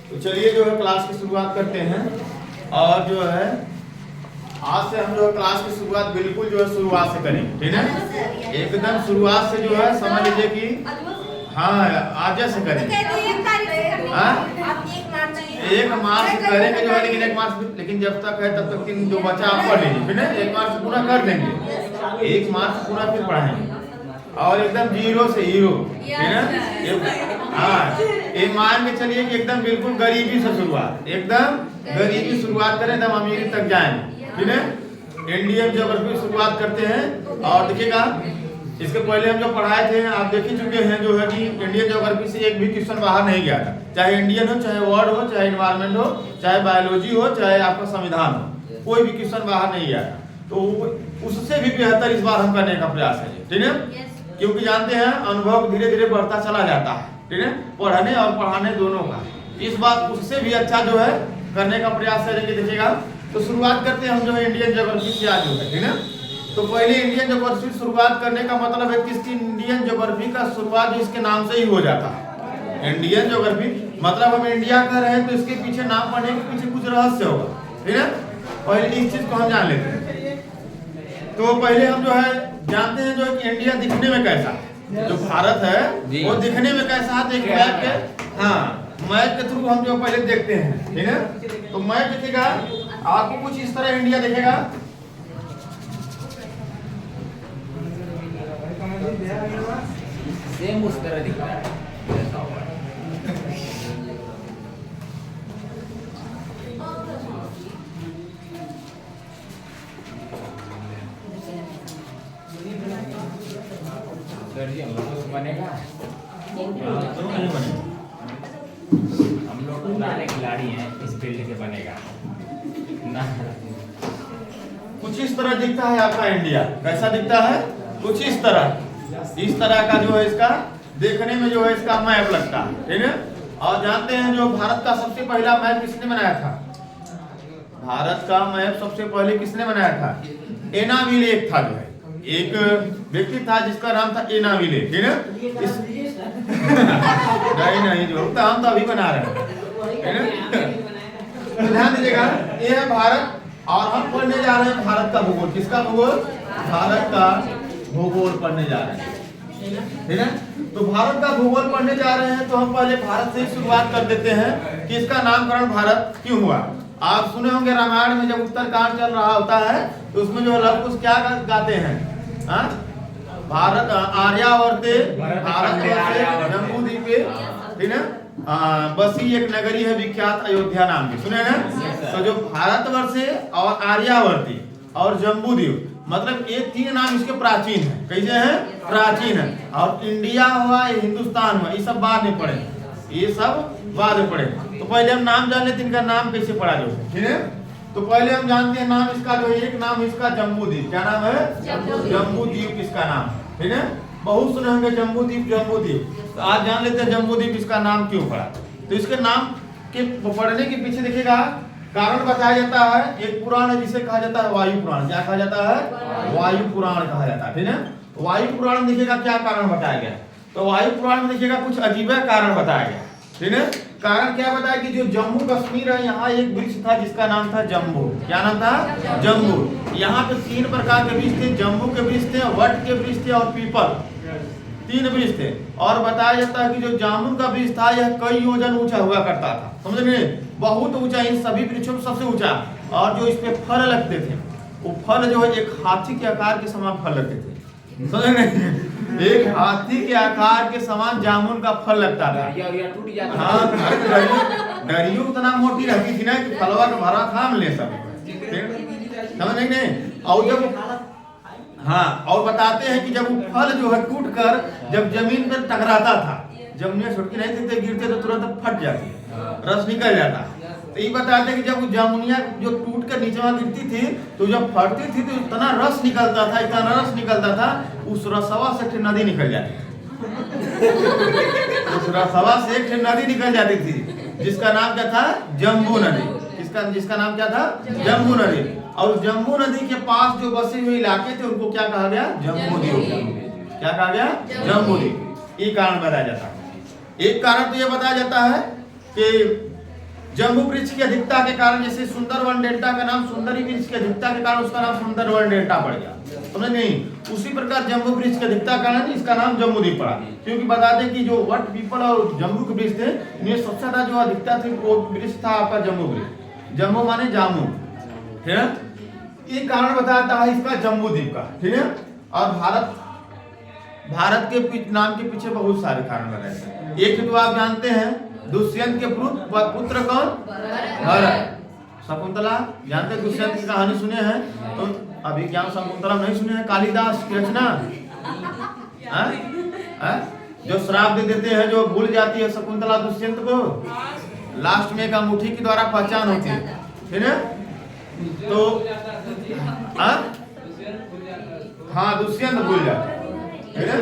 तो चलिए जो है क्लास की शुरुआत करते हैं। और जो है आज से हम जो है क्लास की शुरुआत बिल्कुल जो है शुरुआत से करेंगे, ठीक है। एकदम शुरुआत से जो है समझ लीजिए कि हाँ आज से करेंगे। 1 मार्च करेंगे जो है, लेकिन 1 मार्च, लेकिन जब तक है तब तक जो बचा आप पढ़ लीजिए, फिर 1 मार्च पूरा कर देंगे। 1 मार्च पूरा फिर पढ़ाएंगे और एकदम 0 से हीरो, ठीक है। हाँ ये मान के चलिए कि एकदम बिल्कुल गरीबी से शुरुआत, एकदम गरीबी शुरुआत करें एकदम अमीरी तक जाएंगे, ठीक है। इंडियन ज्योग्राफी शुरुआत करते हैं। और देखिएगा इसके पहले हम जो पढ़ाए थे आप देख ही चुके हैं जो है कि इंडियन ज्योग्राफी से एक भी क्वेश्चन बाहर नहीं गया था, चाहे इंडियन हो, चाहे वर्ल्ड हो, चाहे इन्वायरमेंट हो, चाहे बायोलॉजी हो, चाहे आपका संविधान हो, कोई भी क्वेश्चन बाहर नहीं गया था। तो उससे भी बेहतर इस बार हम करने का प्रयास है, ठीक है। क्योंकि जानते हैं अनुभव धीरे धीरे बढ़ता चला जाता है, ठीक है, पढ़ने और पढ़ाने दोनों का। इस बार उससे भी अच्छा जो है करने का प्रयास करेंगे, देखिएगा। तो शुरुआत करते हैं हम जो है इंडियन ज्योग्राफी से आज जो है, ठीक है। तो पहले इंडियन ज्योग्राफी शुरुआत करने का मतलब है कि इसकी इंडियन ज्योग्राफी का शुरुआत इसके नाम से ही हो जाता है। इंडियन ज्योग्राफी मतलब हम इंडिया का रहे तो इसके पीछे नाम पढ़ने के पीछे कुछ रहस्य होगा, ठीक है। पहले इस चीज को हम जान लेते हैं। तो पहले हम जो है जानते हैं जो है कि इंडिया दिखने में कैसा है, जो भारत है वो दिखने में कैसा है। एक मैप के, हाँ मैप के थ्रू हम जो पहले देखते हैं, ठीक है। तो मैप दिखेगा आपको कुछ इस तरह इंडिया दिखेगा। सेम उस तरह दिख रहा है। सर जी हम लोग को बनेगा, हम लोग पुराने खिलाड़ी हैं, इस फील्ड के बनेगा ना। कुछ इस तरह दिखता है आपका इंडिया। कैसा दिखता है? कुछ इस तरह का जो है इसका देखने में जो है इसका मैप लगता है, ठीक है। और जानते हैं जो भारत का सबसे पहला मैप किसने बनाया था? भारत का मैप सबसे पहले किसने बनाया था? एना विले था, जो है एक व्यक्ति था जिसका नाम था एना विले, ठीक है। नहीं जो तो हम तो अभी बना रहे हैं, ध्यान दीजिएगा। ये है भारत और हम पढ़ने जा रहे हैं भारत का भूगोल। किसका भूगोल? भारत का भूगोल पढ़ने जा रहे हैं, ठीक है। तो भारत का भूगोल पढ़ने जा रहे हैं तो हम पहले भारत से शुरुआत कर देते हैं कि इसका नामकरण भारत क्यों हुआ। आप सुने होंगे रामायण में जब उत्तरकांड चल रहा होता है तो उसमें जो लव कुश क्या गाते हैं? भारत आर्यावर्ते भारत जम्बूद्वीपे, ठीक है, बसी एक नगरी है विख्यात अयोध्या नाम की, सुने ना। तो जो भारतवर्ष है और आर्यावर्ती और जम्बूद्वीप, मतलब ये 3 नाम इसके प्राचीन है। कैसे हैं? प्राचीन है। और इंडिया हुआ, हिंदुस्तान हुआ, ये सब बाद में पढ़े, ये सब बाद में पढ़े। तो पहले हम नाम जान लेते हैं इनका नाम कैसे पढ़ा जो है, ठीक है। तो पहले हम जानते हैं नाम इसका जो है, एक नाम इसका जम्बूद्वीप। क्या नाम है? जम्बूद्वीप इसका नाम, ठीक है। बहुत सुने होंगे जम्बूद्वीप। तो आज जान लेते हैं जम्बूद्वीप इसका नाम क्यों पड़ा। तो इसके नाम के पढ़ने के पीछे देखिएगा कारण बताया जाता है। एक पुराण है जिसे कहा जाता है वायु पुराण। क्या कहा जाता है? वायु पुराण कहा जाता है, ठीक है। वायु पुराण में देखिएगा क्या कारण बताया गया। तो वायु पुराण में देखिएगा कुछ अजीब कारण बताया गया, ठीक है। कारण क्या बताया कि जो जम्मू कश्मीर है यहाँ एक वृक्ष था जिसका नाम था जम्बू। क्या नाम था? जम्बू। यहाँ पे 3 प्रकार के वृक्ष थे, जम्बू के वृक्ष थे, वट के वृक्ष थे और पीपल, 3 वृक्ष थे। और बताया जाता है कि जो जामुन का वृक्ष था यह कई योजन ऊंचा हुआ करता था, समझ गए, बहुत ऊंचा, इन सभी वृक्षों में सबसे ऊंचा। और जो इस पे फल लगते थे वो फल जो है एक हाथी के आकार के समान फल लगते थे, समझ गए। एक हाथी के आकार के समान जामुन का फल लगता था। हाँ डरियो उतना मोटी रहती थी ना कि फलवा का भरा थाम ले सब, समझ नहीं। और जब और बताते हैं कि जब वो फल जो है टूट कर जब जमीन पर टकराता था, जमीन छुटकी नहीं थे, गिरते तो तुरंत फट जाती, रस निकल जाता। तो ये बताते हैं कि जब जामुनिया जो टूट कर नीचे गिरती थी तो जब फटती थी तो इतना रस निकलता था, इतना रस निकलता था, उस रसवा से एक नदी निकल जाती थी। उस रसवा से एक नदी निकल जाती थी जिसका नाम क्या था? जम्बू नदी। जिसका नाम क्या था? जम्बू नदी। और जम्बू नदी के पास जो बसे हुए इलाके थे उनको क्या कहा गया? जम्बूद्वीप। क्या कहा गया? जम्बूद्वीप। ये कारण बताया जाता है। एक कारण तो ये बताया जाता है कि जम्बू वृक्ष की अधिकता के कारण, जैसे सुंदरवन डेल्टा का नाम सुंदरी वृक्ष की अधिकता के कारण उसका नाम सुंदरवन डेल्टा पड़ गया, समझ नहीं। उसी प्रकार जम्बू वृक्ष की अधिकता के कारण इसका नाम जम्बूद्वीप पड़ा, क्योंकि बता दें कि जो वट पीपल और जम्बू के वृक्ष थे, इनमें सबसे ज्यादा जो अधिकता थी वो वृक्ष था आपका जम्बू वृक्ष। जम्बू माने जामुन, ठीक है। ये कारण बताता है इसका जम्बूद्वीप का, ठीक है। और भारत के नाम के पीछे बहुत सारे कारण बताए हैं। एक तो आप जानते हैं दुष्यंत के पुत्र कौन? भरत। शकुंतला जानते हैं, दुष्यंत की कहानी सुने हैं तो अभी क्या शकुंतला नहीं सुने हैं? कालिदास की रचना, जो श्राप दे देते हैं, जो भूल जाती है शकुंतला दुष्यंत को, लास्ट में एक अंगूठी के द्वारा पहचान होती है, ठीक है। तो हाँ, दुष्यंत भूल जाते, ठीक है।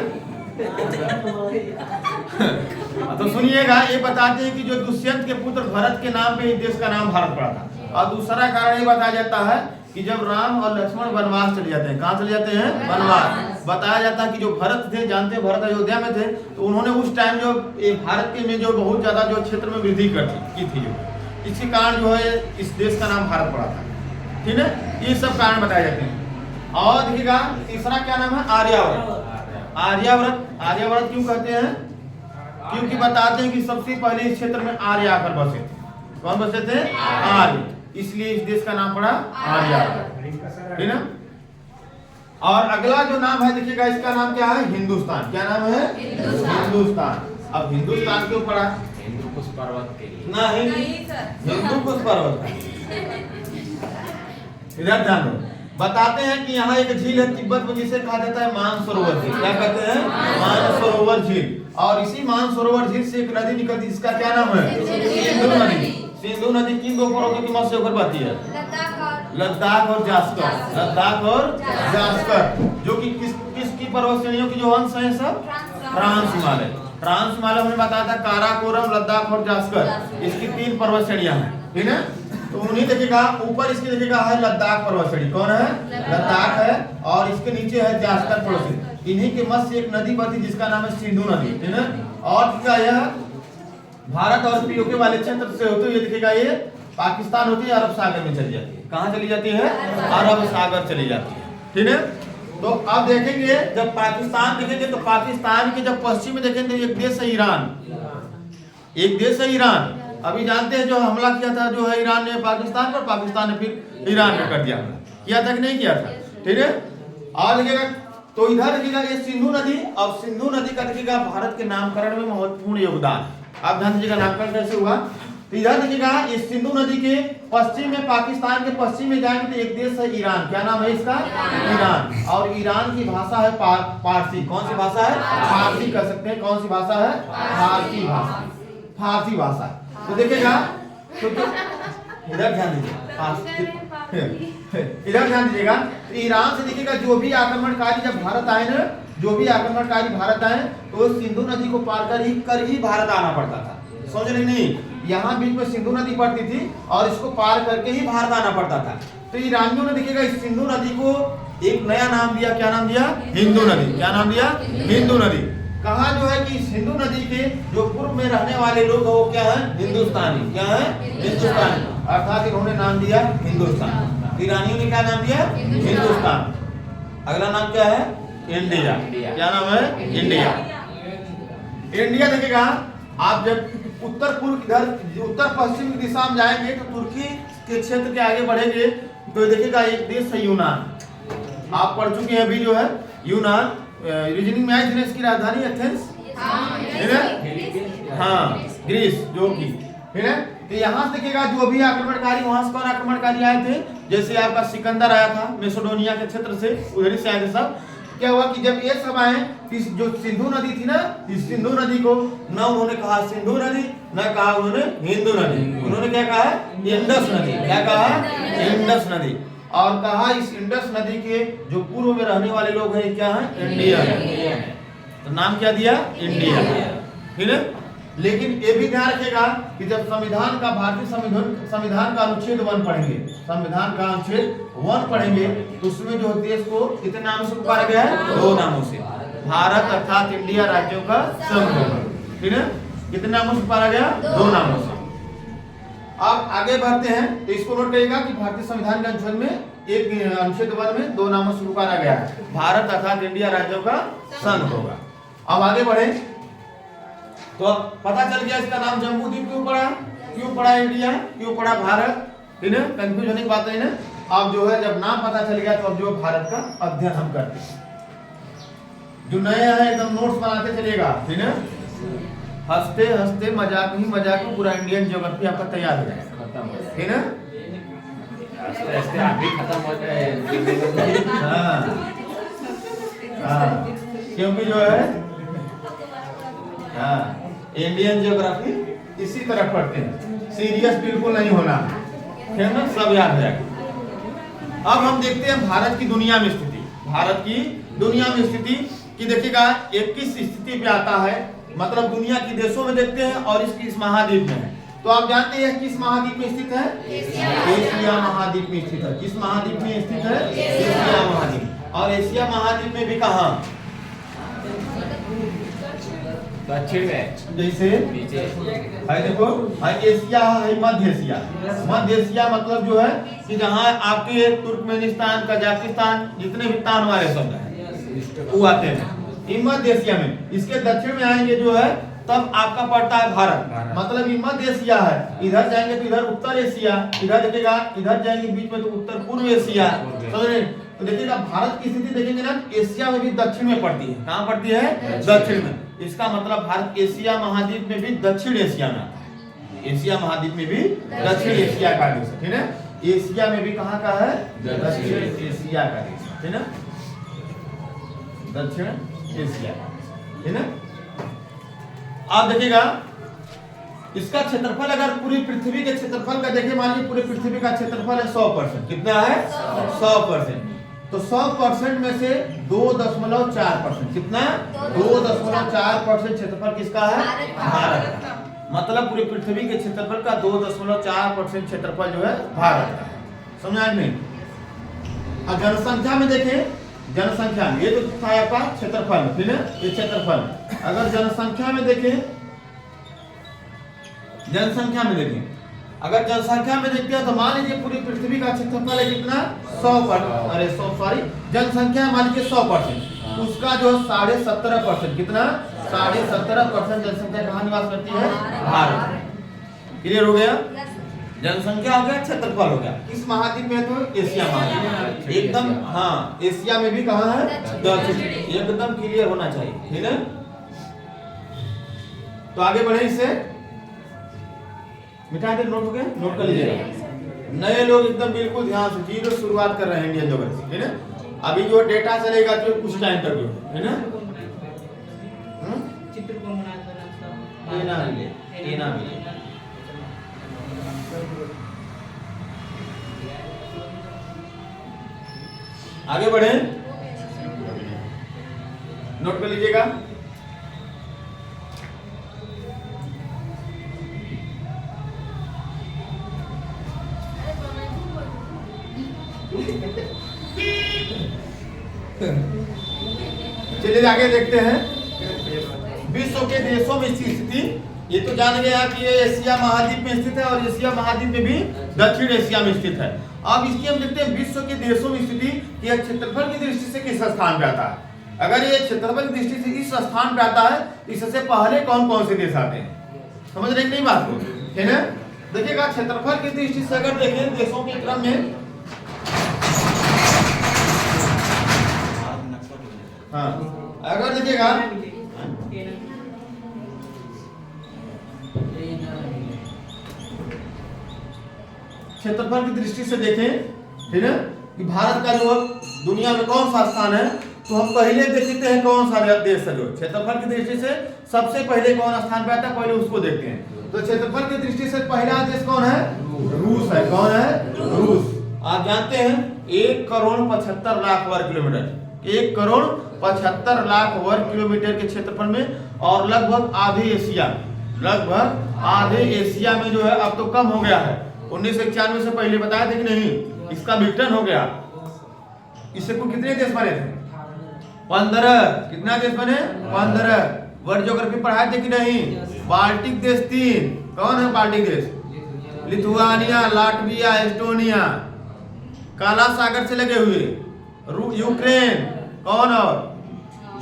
तो सुनिएगा, ये बताते हैं कि जो दुष्यंत के पुत्र भरत के नाम पे इस देश का नाम भारत पड़ा था। और दूसरा कारण ये बताया जाता है कि जब राम और लक्ष्मण वनवास चले जाते हैं, कहाँ चले जाते हैं? वनवास। बताया जाता है कि जो भरत थे, जानते हैं भरत अयोध्या में थे, तो उन्होंने उस टाइम जो भारत के में जो बहुत ज्यादा जो क्षेत्र में वृद्धि की थी, जो इसी कारण जो है इस देश का नाम भारत पड़ा था, ठीक है। ये सब कारण बताए जाते हैं। और देखिएगा तीसरा क्या नाम है? आर्यावर्त। आर्यावर्त क्यों कहते हैं? क्योंकि बताते हैं कि सबसे पहले इस क्षेत्र में आर्य आकर बसे थे। कौन बसे थे? आर्य, इसलिए इस देश का नाम पड़ा आर्यावर्त, ठीक है। और अगला जो नाम है देखिएगा, इसका नाम क्या है? हिंदुस्तान। क्या नाम है? हिंदुस्तान। अब हिंदुस्तान क्यों पड़ा? हिंदुकुश पर्वत के लिए नहीं, हिंदुकुश पर्वत। इधर ध्यान दो। बताते हैं कि यहाँ एक झील है तिब्बत में, जिसे कहा जाता है मानसरोवर झील। क्या कहते हैं? मानसरोवर झील। और इसी मानसरोवर झील से एक नदी निकलती है, जिसका क्या नाम है? सिंधु नदी। सिंधु नदी किन दो पर्वतों के मध्य से होकर बहती है? लद्दाख और जास्कर। लद्दाख और जास्कर, जो कि किसकी पर्वत श्रेणियों की जो अंश है सब? ट्रांस हिमालय। ट्रांस हिमालय में बताया था काराकोरम, लद्दाख और जास्कर, इसकी 3 पर्वत श्रेणियां हैं, ठीक है। तो उन्हीं देखिएगा ऊपर इसके देखिएगा है लद्दाख पर्वत श्रेणी। कौन है? लद्दाख है। और इसके नीचे है जास्कर पर्वत श्रेणी। इन्हीं के मध्य से एक नदी बहती जिसका नाम है सिंधु नदी, ठीक है। और क्या यह भारत और पीओके वाले क्षेत्र से होते हुए देखिएगा ये पाकिस्तान होती है, अरब सागर में चली जाती है। कहाँ चली जाती है? अरब सागर चली जाती है, ठीक है। तो अब देखेंगे, जब पाकिस्तान देखेंगे तो पाकिस्तान के जब पश्चिम में देखेंगे एक देश है ईरान। एक देश है ईरान। अभी जानते हैं जो हमला किया था जो है ईरान ने पाकिस्तान पर, पाकिस्तान ने फिर ईरान पे कर दिया, किया था कि नहीं किया था, ठीक है। और देखिएगा तो इधर देखिएगा ये सिंधु नदी, और सिंधु नदी का देखिएगा भारत के नामकरण में महत्वपूर्ण योगदान। आप ध्यान दीजिएगा नामकरण कैसे हुआ। तो इधर देखिएगा इस सिंधु नदी के पश्चिम में, पाकिस्तान के पश्चिम में जाएंगे तो एक देश है ईरान। क्या नाम है इसका? ईरान। और ईरान की भाषा है पारसी। कौन सी भाषा है? फारसी कह सकते हैं। कौन सी भाषा है? फारसी भाषा। फारसी भाषा। तो देखिएगा तो इधर ध्यान दीजिए, इधर ध्यान दीजिएगा। तो ईरान से देखिएगा जो भी आक्रमणकारी जब भारत आए ना, जो भी आक्रमणकारी भारत आए तो सिंधु नदी को पार कर ही भारत आना पड़ता था। समझ रहे नहीं? यहाँ बीच में सिंधु नदी पड़ती थी और इसको पार करके ही भारत आना पड़ता था। तो ईरानियों ने देखिएगा इस सिंधु नदी को एक नया नाम दिया। क्या नाम दिया? हिंदू नदी। क्या नाम दिया? हिंदू नदी। कहा जो है कि सिंधु नदी के जो पूर्व में रहने वाले लोग वो क्या है? हिंदुस्तानी। क्या है? हिंदुस्तानी। अर्थात इन्होंने नाम दिया हिंदुस्तान। ईरानियों ने क्या नाम दिया? हिंदुस्तान। अगला नाम क्या है? इंडिया। क्या नाम है? इंडिया। इंडिया देखिएगा आप जब उत्तर पूर्व इधर उत्तर पश्चिम की दिशा में जाएंगे तो तुर्की के क्षेत्र के आगे बढ़ेंगे तो देखिएगा एक देश है यूनान। आप पढ़ चुके हैं अभी जो है यूनान। रीजनिंग में आई थी इसकी राजधानी एथेंस, है ना? हाँ, ग्रीस जो की, है ना? तो यहाँ से देखिएगा जो भी आक्रमणकारी, वहां से कौन आक्रमणकारी आए थे? जैसे आपका सिकंदर आया था मैसेडोनिया के क्षेत्र से, उधर से आए थे सब। क्या हुआ कि जब ये सब आए जो सिंधु नदी थी ना, इस सिंधु नदी को न उन्होंने कहा सिंधु नदी, न कहा उन्होंने हिंदू नदी। उन्होंने क्या कहा? इंडस नदी। क्या कहा? इंडस नदी। और कहा इस इंडस नदी के जो पूर्व में रहने वाले लोग हैं क्या है? इंडिया है। तो नाम क्या दिया? इंडिया, ठीक है। लेकिन ये भी ध्यान रखिएगा कि जब संविधान का भारतीय संविधान का अनुच्छेद 1 पढ़ेंगे, संविधान का अनुच्छेद 1 पढ़ेंगे तो उसमें जो देश को कितने नामों से पुकारा गया है? 2 नामों से। भारत अर्थात इंडिया राज्यों का समूह, ठीक है। कितने नामों से पुकारा गया? 2 नामों से। अब आगे बढ़ते हैं तो इसको नोट करिएगा कि भारतीय संविधान के अनुच्छेद में एक अनुच्छेद 1 में 2 नामों से पुकारा गया है। भारत अर्थात इंडिया राज्यों का संघ होगा। अब आगे बढ़े तो अब पता चल गया इसका नाम जम्बू द्वीप क्यों पड़ा इंडिया, क्यों पड़ा भारत, ठीक है, कंफ्यूज होने की बात नहीं ना। अब जो है जब नाम पता चल गया तो अब जो भारत का अध्ययन हम करते हैं। जो नए हैं एकदम नोट्स बनाते चलिएगा, ठीक है, हंसते हंसते मजाक ही मजाक में पूरा इंडियन ज्योग्राफी आपका तैयार हो जाएगा, खत्म हो जाए, ठीक है। ऐसे आप भी खत्म हो जाए। हाँ, क्योंकि जो है हाँ इंडियन ज्योग्राफी इसी तरह पढ़ते हैं, सीरियस बिल्कुल नहीं होना, ठीक है ना, सब याद हो जाएगा। अब हम देखते हैं भारत की दुनिया में स्थिति, भारत की दुनिया में स्थिति की देखिएगा 21 स्थिति पे आता है, मतलब दुनिया के देशों में देखते हैं और इस महाद्वीप में है। तो आप जानते हैं किस महाद्वीप में स्थित है? एशिया महाद्वीप में स्थित है। किस महाद्वीप में स्थित है? एशिया महाद्वीप। और एशिया महाद्वीप में भी कहाँ? दक्षिण में, जैसे नीचे है, देखो एशिया है, मध्य एशिया। मध्य एशिया मतलब जो है कि जहाँ आपके तुर्कमेनिस्तान, कजाकिस्तान जितने भी तान वाले शब्द हैं वो आते हैं मध्य एशिया में। इसके दक्षिण में आएंगे जो है तब आपका पड़ता है भारत, मतलब ये मध्य एशिया है। इधर जाएंगे तो इधर उत्तर एशिया, इधर देखिएगा इधर जाएंगे बीच में तो उत्तर पूर्व एशिया, समझ रहे? तो देखिएगा भारत की स्थिति देखेंगे ना, एशिया में भी दक्षिण में पड़ती है। कहाँ पड़ती है? दक्षिण में। इसका मतलब भारत एशिया महाद्वीप में भी दक्षिण एशिया में आता है। एशिया महाद्वीप में भी दक्षिण एशिया का देश है, ठीक है। एशिया में भी कहाँ का है? दक्षिण एशिया का देश, ठीक है, दक्षिण एशिया, ठीक है। आप देखिएगा इसका क्षेत्रफल अगर पूरी पृथ्वी के क्षेत्रफल का देखें, मान लीजिए पूरी पृथ्वी का क्षेत्रफल है 100%, कितना है? 100%। तो 100% में से 2.4%, कितना? 2.4% क्षेत्रफल किसका है? भारत का। मतलब पूरी पृथ्वी के क्षेत्रफल का 2.4% क्षेत्रफल जो है भारत का है। समझ नहीं? अब जनसंख्या में देखें, जनसंख्या में ये तो था आपका क्षेत्रफल, ठीक है, ये क्षेत्रफल। अगर जनसंख्या में देखें, जनसंख्या में देखें, अगर जनसंख्या में देखते हैं तो मान लीजिए पूरी पृथ्वी का क्षेत्रफल है कितना? 100%, जनसंख्या मान लीजिए 100%, उसका जो 17.5%, कितना? 17.5% जनसंख्या कहाँ निवास करती है? भारत। क्लियर हो गया? जनसंख्या हो गया, क्षेत्रफल हो गया। किस महाद्वीप में? तो एशिया महाद्वीप, एकदम। हाँ, एशिया में भी कहाँ है? दक्षिण। एकदम क्लियर होना चाहिए, ठीक है। तो आगे बढ़े, इससे मिटा दे, नोट हो गया, नोट कर लीजिएगा। नए लोग एकदम बिल्कुल ध्यान से जीरो शुरुआत कर रहे हैं इंडियन ज्योग्राफी, ठीक है। अभी जो डेटा चलेगा तो कुछ टाइम तक जो है ना, चित्र को आगे बढ़े, नोट कर लीजिएगा। चलिए आगे देखते हैं विश्व के देशों में स्थिति। ये तो जान गए आप कि ये एशिया महाद्वीप में स्थित है और एशिया महाद्वीप में भी दक्षिण एशिया में स्थित है। अब इसकी हम देखते हैं विश्व के देशों में स्थिति कि यह क्षेत्रफल की दृष्टि से किस स्थान पे आता है। अगर ये क्षेत्रफल की दृष्टि से इस स्थान पे आता है, इससे पहले कौन कौन से देश आते हैं? समझ रहे नहीं बात को, है ना? देखिएगा क्षेत्रफल की दृष्टि से अगर देखें देशों के क्रम में, हाँ अगर देखिएगा क्षेत्रफल की दृष्टि से देखें, ठीक है, कि भारत का जो दुनिया में कौन सा स्थान है, तो हम पहले देखते हैं कौन सा देश है जो क्षेत्रफल की दृष्टि से सबसे पहले कौन स्थान पे आता है, पहले उसको देखते हैं। तो क्षेत्रफल की दृष्टि से पहला देश कौन है? रूस है। कौन है? रूस। आप जानते हैं 1,75,00,000 वर्ग किलोमीटर, 1,75,00,000 वर्ग किलोमीटर के क्षेत्रफल में, और लगभग आधे एशिया, लगभग आधे एशिया में जो है अब तो कम हो गया है। 1991 से पहले बताया था कि नहीं, इसका विघटन हो गया। इससे कुल कितने देश बने थे? 15। कितना देश बने? 15। वर्ल्ड ज्योग्राफी पढ़ाए थे कि नहीं? बाल्टिक देश 3, कौन है बाल्टिक देश? लिथुआनिया, लाटविया, एस्टोनिया, काला सागर से लगे हुए, यूक्रेन, कौन और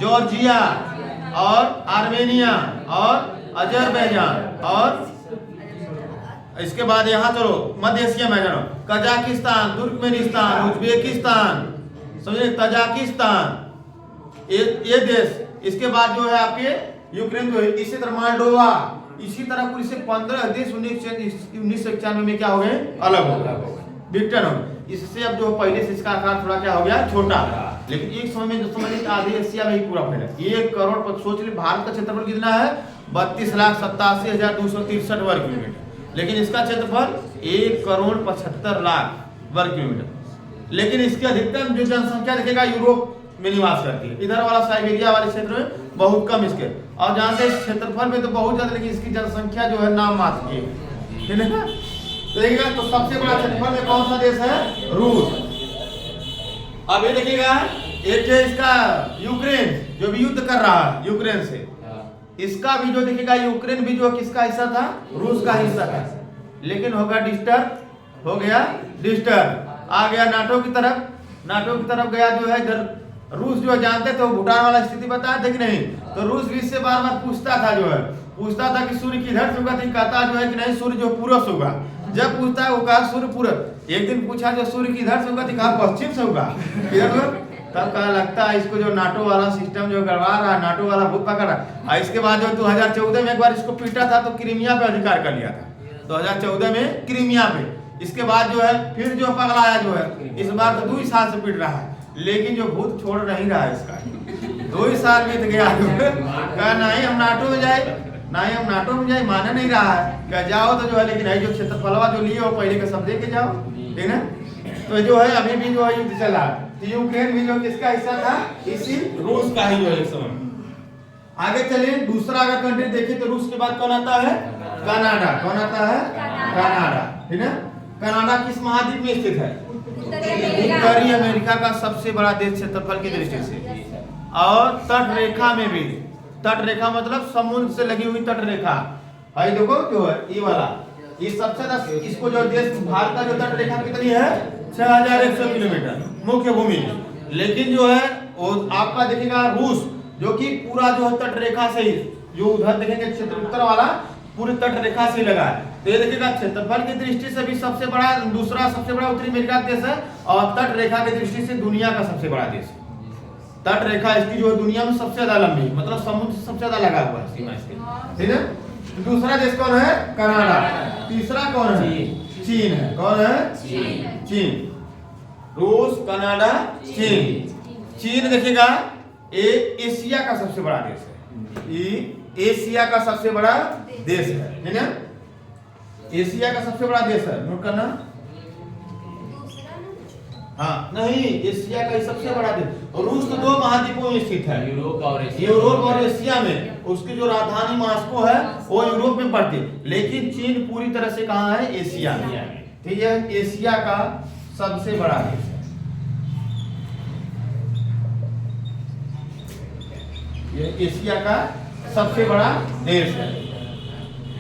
जॉर्जिया और आर्मेनिया और अजरबैजान, और इसके बाद यहाँ चलो मध्य एशिया में जानो, कजाकिस्तान, तुर्कमेनिस्तान, उज्बेकिस्तान, समझे, तजाकिस्तान, ये देश। इसके बाद जो है आपके यूक्रेन जो है, इसी तरह मोल्डोवा, इसी तरह कुल से 15 देश 1991 में क्या हो गए? अलग हो गए, विघटन हो गए। इससे अब जो पहले से इसका आकार थोड़ा क्या हो गया? छोटा। लेकिन एक समय में जो समझ आधी एशिया में ही पूरा फैला, 1 करोड़ पर सोच ली। भारत का क्षेत्रफल कितना है? 32,87,263 वर्ग किलोमीटर, लेकिन इसका क्षेत्रफल 1,75,00,000 वर्ग किलोमीटर। लेकिन इसकी अधिकतम जो जनसंख्या देखेगा यूरोप में निवास करती है, इधर वाला साइबेरिया वाले क्षेत्र में बहुत कम इसके, और जानते हैं क्षेत्रफल में तो बहुत ज्यादा, लेकिन इसकी जनसंख्या जो है नाम मात्र की है, ठीक है ना? देखिएगा तो सबसे बड़ा क्षेत्रफल में कौन सा देश है? रूस। अब ये देखिएगा, एक जो इसका यूक्रेन जो भी युद्ध कर रहा है यूक्रेन से, इसका भी जो देखिएगा यूक्रेन भी जो किसका हिस्सा था? रूस का हिस्सा था। लेकिन होगा डिस्टर्ब, हो गया डिस्टर्ब, आ गया नाटो की तरफ, नाटो की तरफ गया जो है इधर। रूस जो जानते थे भूटान वाला स्थिति बताया थे कि नहीं? तो रूस भी इससे बार बार पूछता था जो है, पूछता था कि सूर्य किधर से उगा, तो कहता जो है कि नहीं सूर्य जो पूरब से उगा। जब पूछता है वो कहा सूर्य पूरब। एक दिन पूछा जो सूर्य किधर से उगा, तो कहा पश्चिम से उगा। तब कहा लगता है इसको जो नाटो वाला सिस्टम जो गड़बड़ा रहा, नाटो वाला भूत पकड़ रहा। इसके बाद जो 2014 में एक बार इसको पीटा था, तो क्रीमिया पे अधिकार कर लिया था 2014 में, क्रीमिया पे। इसके बाद जो है फिर जो पगलाया जो है, इस बार तो 2 साल से पीट रहा है, लेकिन जो भूत छोड़ नहीं रहा है इसका। 2 साल बीत गया, कहा नहीं हम नाटो में जाए, नहीं हम नाटो में जाए, माने नहीं रहा है। क्या जाओ तो जो है, लेकिन जो क्षेत्रफलवा जो लिए वो पहले का सब दे के जाओ, ठीक है। तो जो है अभी भी जो है युद्ध चला। तो यूक्रेन भी जो किसका हिस्सा था? इसी रूस का ही जो है समय। आगे चलिए, दूसरा अगर कंट्री देखें तो रूस के बाद कौन आता है? कनाडा। कौन आता है? कनाडा, ठीक है। कनाडा किस महाद्वीप में स्थित है? उत्तरी अमेरिका का सबसे बड़ा देश क्षेत्रफल की दृष्टि से, और तट रेखा में भी। तट रेखा मतलब समुद्र से लगी हुई तट रेखा है, देखो जो है ये वाला, ये सबसे ज्यादा इसको जो देश भारत का जो तट रेखा कितनी है? 6100 किलोमीटर मुख्य भूमि। लेकिन जो है वो आपका देखिएगा रूस जो कि पूरा जो है तट रेखा से ही, जो उधर देखेंगे क्षेत्र उत्तर वाला पूरी तट रेखा से लगा है। तो ये देखिएगा क्षेत्रफल की दृष्टि से भी सबसे बड़ा, दूसरा सबसे बड़ा उत्तरी अमेरिका देश है, और तट रेखा की दृष्टि से दुनिया का सबसे बड़ा देश है। तट रेखा इसकी जो है दुनिया में सबसे ज्यादा लंबी, मतलब समुद्र से सबसे ज्यादा लगा हुआ है सीमा इसकी, ठीक है। दूसरा देश कौन है? कनाडा। तीसरा कौन है? चीन है। कौन है? चीन। रूस, कनाडा, चीन। चीन देखिएगा एशिया का सबसे बड़ा देश है, ये एशिया का सबसे बड़ा देश है ना, एशिया का सबसे बड़ा देश है, नोट करना। हाँ नहीं, एशिया का सबसे बड़ा देश। रूस तो 2 महाद्वीपों में स्थित है, यूरोप और एशिया में। उसकी जो राजधानी मॉस्को है वो यूरोप में पड़ती है, लेकिन चीन पूरी तरह से कहाँ है? एशिया में, ठीक है। एशिया का सबसे बड़ा देश है ये, एशिया का सबसे बड़ा देश है।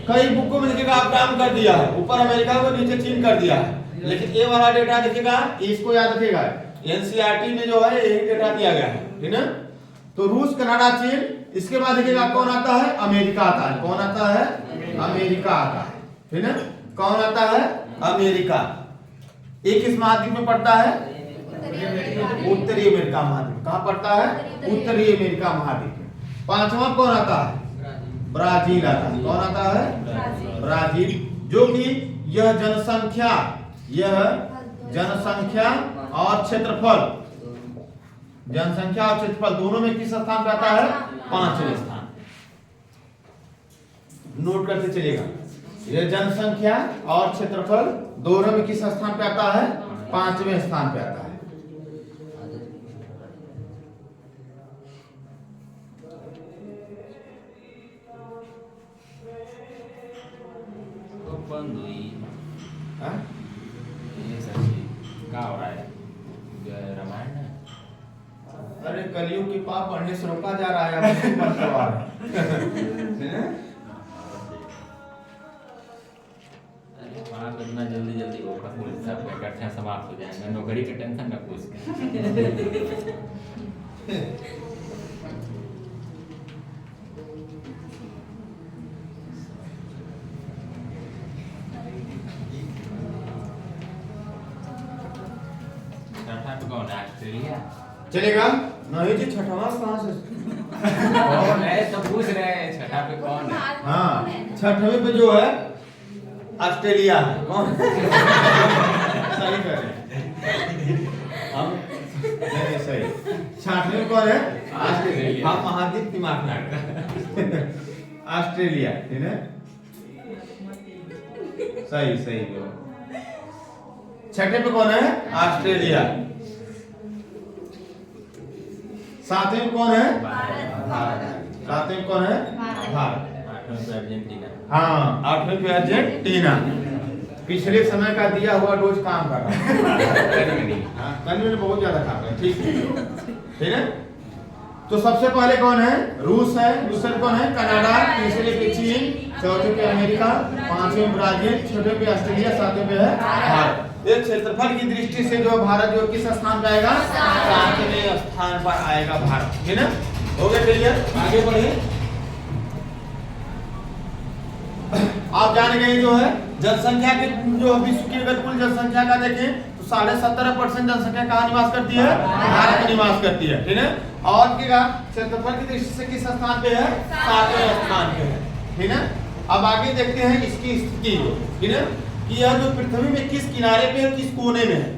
कई बुकों में देखिएगा आप नाम कर दिया है, ऊपर अमेरिका को नीचे चीन कर दिया है, लेकिन ये वाला डेटा देखिएगा, इसको याद रखिएगा, एनसीईआरटी में जो है यही डेटा दिया गया है, ठीक है। तो रूस, कनाडा, चीन। इसके बाद देखिएगा कौन आता है? अमेरिका आता है। कौन आता है? अमेरिका आता है, ठीक है। कौन आता है? अमेरिका। एक किस महाद्वीप में पड़ता है? उत्तरी अमेरिका महाद्वीप। कहाँ पड़ता है? उत्तरी अमेरिका महाद्वीप। 5वां कौन आता है? ब्राजील आता है। कौन आता है? ब्राजील, जो कि यह जनसंख्या और क्षेत्रफल, जनसंख्या और क्षेत्रफल दोनों में किस स्थान पे आता है? 5वें स्थान। नोट करते चलिएगा, यह जनसंख्या और क्षेत्रफल दोनों में किस स्थान पे आता है? 5वें स्थान पे आता है। बंद हुई हाँ? ये सच्ची क्या हो रहा है? रामायण है। अरे कलयुग की पाप पढ़ने से रोका जा रहा है, अब इसको बंद करवा रहे हैं। वहाँ तो इतना जल्दी जल्दी होगा पुलिस सब कक्षा समाप्त हो जाएगा, नौकरी का टेंशन न पूछ के। छठा पे कौन है? ऑस्ट्रेलिया चलेगा नहीं जी, छठवा कहाँ से? कौन है तो पूछ रहे हैं, छठा पे कौन है? हाँ, छठवें पे जो है ऑस्ट्रेलिया है। कौन? सही कह रहे हैं हम। नहीं सही, छठवें कौन है? ऑस्ट्रेलिया। हम महाद्वीप दिमाग में ऑस्ट्रेलिया, ठीक है। सही सही बोलो। छठे पे कौन है? ऑस्ट्रेलिया। सातवें में कौन है? भारत। सातवें में कौन है? भारत। आठवें पे अर्जेंटीना। हाँ, आठवें पे अर्जेंटीना। पिछले समय का दिया हुआ डोज काम कर रहा है। हाँ, कल में बहुत ज्यादा खा रहे हैं। ठीक है। तो सबसे पहले कौन है? रूस है। दूसरे कौन है? कनाडा। तीसरे पे चीन। चौथे पे अमेरिका। पांचवें में ब्राजील। छठे पे ऑस्ट्रेलिया। सातवें पे है भारत। एक क्षेत्रफल की दृष्टि से जो भारत जो किस स्थान पे आएगा? सातवें स्थान पर आएगा भारत। ठीक है, हो गया क्लियर? आगे बढ़े। आप जान गए जो है जनसंख्या के जो विश्व की अगर कुल जनसंख्या का देखें तो 17.5% जनसंख्या कहाँ निवास करती है? भारत में निवास करती है। ठीक है, और क्या क्षेत्रफल की दृष्टि से किस स्थान पे है? सातवें स्थान पे है। ठीक है, अब आगे देखते हैं इसकी स्थिति। ठीक है, कि यह जो पृथ्वी में किस किनारे पे है, किस कोने में है,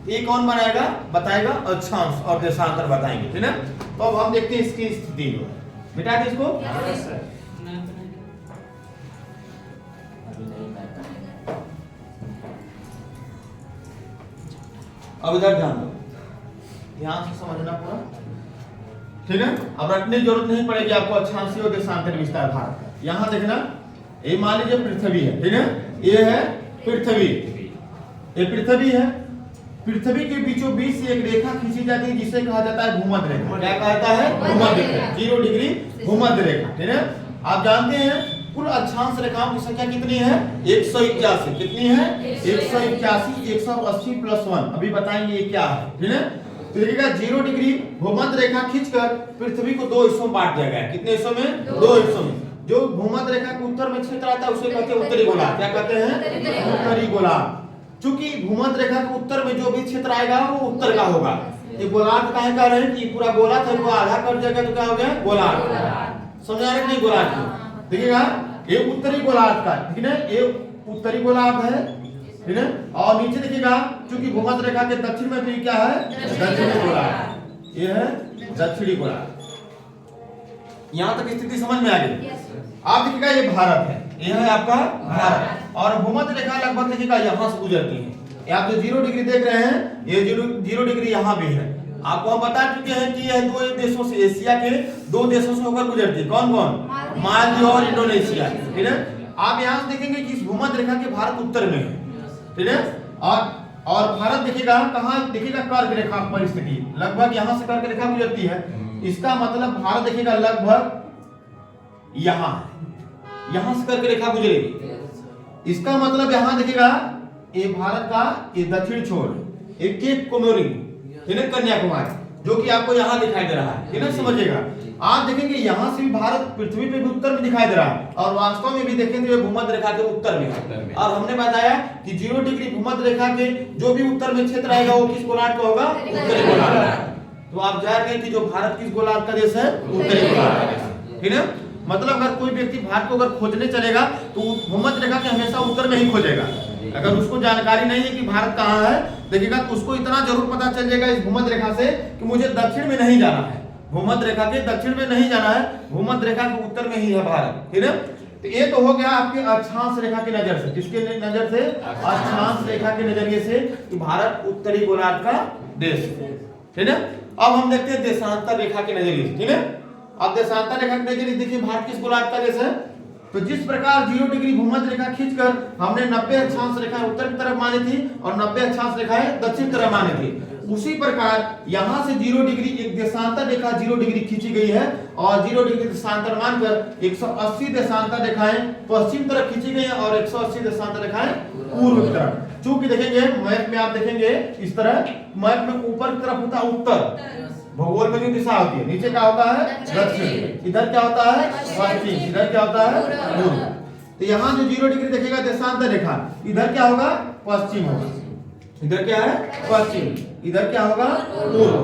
ये कौन बनाएगा? बताएगा अक्षांश और देशांतर बताएंगे। ठीक है, तो अब हम देखते हैं इसकी स्थिति को। मिटा दे इसको। अब इधर ध्यान दो, ध्यान से समझना पूरा। ठीक है, अब रटने की जरूरत नहीं पड़ेगी आपको अक्षांशीय और देशांतर विस्तार भारत का। यहाँ देखना, ये मान लीजिए पृथ्वी है। ठीक है, ये है पृथ्वी। ये पृथ्वी है। पृथ्वी के बीचों बीच से एक रेखा खींची जाती है जिसे कहा जाता है भूमध्य रेखा। क्या कहता है? भूमध्य रेखा। 0 डिग्री भूमध्य रेखा। ठीक है, आप जानते हैं कुल अक्षांश रेखाओं की संख्या कितनी है? 181। कितनी है? 181। 180 + 1 अभी बताएंगे ये क्या है। ठीक है, तो देखिएगा 0 डिग्री भूमध्य रेखा खींचकर पृथ्वी को 2 हिस्सों में बांट दिया गया है। कितने हिस्सों में? 2 हिस्सों में। जो भूमध्य रेखा के उत्तर में क्षेत्र आता है उसे कहते हैं उत्तरी गोलार्ध। क्या कहते हैं? उत्तरी गोलार्ध। चूंकि भूमध्य रेखा के उत्तर में जो भी क्षेत्र आएगा वो उत्तर का होगा। ये गोलार्ध काहे कह रहे हैं कि पूरा गोला था, वो आधा कट जाएगा तो क्या हो गया? गोलार्ध। समझ आ रहे नहीं गोलार्ध को? देखिएगा ये उत्तरी गोलार्ध का, ठीक है, ये उत्तरी गोलार्ध है। ठीक है, और नीचे देखिएगा चूंकि भूमध्य रेखा के दक्षिण में भी क्या है? दक्षिणी गोलार्ध। ये है दक्षिणी गोलार्ध। यहाँ तक स्थिति समझ में आ गई? आप देखिएगा ये भारत है, ये है आपका भारत, और भूमध्य रेखा लगभग देखिएगा यहाँ से गुजरती है। आप जो 0 डिग्री देख रहे हैं ये 0 डिग्री यहाँ भी है। आपको हम बता चुके हैं कि यह 2 देशों से, एशिया के 2 देशों से होकर गुजरती है। कौन कौन? मालदीव और इंडोनेशिया। ठीक है, आप यहाँ से देखेंगे कि इस भूमध्य रेखा के भारत उत्तर में है। ठीक है, और भारत देखिएगा कहाँ? देखिएगा कर्क रेखा पर स्थिति, लगभग यहाँ से कर्क रेखा गुजरती है। इसका मतलब भारत देखिएगा लगभग यहाँ है, यहाँ से कर्क रेखा गुजरेगी। इसका मतलब यहाँ देखिएगा ये भारत का ये दक्षिण छोर, एक केप कोमोरिन, कन्याकुमारी, जो कि आपको यहाँ दिखाई दे रहा है। ना समझिएगा, आप देखेंगे यहाँ से भी भारत पृथ्वी पे भी उत्तर में दिखाई दे रहा है, और वास्तव में भी देखेंगे तो ये भूमध्य रेखा के उत्तर में है। और हमने बताया कि 0 डिग्री भूमध्य रेखा के जो भी उत्तर में क्षेत्र आएगा वो किस गोलार्ध का होगा? उत्तरी गोलार्ध। तो आप जान गए कि जो भारत किस गोलार्ध का देश है? उत्तरी गोलार्ध। ठीक है, मतलब अगर कोई व्यक्ति भारत को अगर खोजने चलेगा तो भूमध्य रेखा के हमेशा उत्तर में ही खोजेगा। अगर उसको जानकारी नहीं है कि भारत कहाँ है, देखिएगा तो उसको इतना जरूर पता चल जाएगा इस भूमध्य रेखा से कि मुझे दक्षिण में नहीं जाना है, भूमध्य रेखा के दक्षिण में नहीं जाना है, भूमध्य रेखा के उत्तर में ही है भारत। ठीक है, तो ये तो हो गया आपके अक्षांश रेखा की नजर से। किसके नजर से? अक्षांश रेखा के नजरिए से कि भारत उत्तरी गोलार्ध का देश है। ठीक है, अब हम देखते हैं देशांतर रेखा के नजरिए से। ठीक है, अब देशांतर रेखा के नजरिए देखिए भारत किस गोलार्ध का देश है। तो जिस प्रकार 0 डिग्री भूमध्य रेखा खींचकर हमने 90 अक्षांश रेखाएं उत्तर की तरफ मानी थी और 90 अक्षांश रेखाएं दक्षिण तरफ मानी थी, उसी प्रकार यहां से 0 डिग्री एक देशांतर रेखा 0 डिग्री खींची गई है और 0 डिग्री देशांतर मानकर 180 देशांतर रेखाएं पश्चिम तरफ खींची गई हैं और 180 देशांतर रेखाएं पूर्व की तरफ। चूंकि देखेंगे मैप में आप देखेंगे इस तरह मैप में ऊपर की तरफ होता है उत्तर, भूगोल में जो दिशा होती है, नीचे क्या होता है दक्षिण, इधर क्या होता है पश्चिम, इधर क्या होता है पूर्व। तो यहाँ जो 0 डिग्री देखेगा देशांतर रेखा, इधर क्या होगा पश्चिम होगा, इधर क्या है पश्चिम, इधर क्या होगा पूर्व।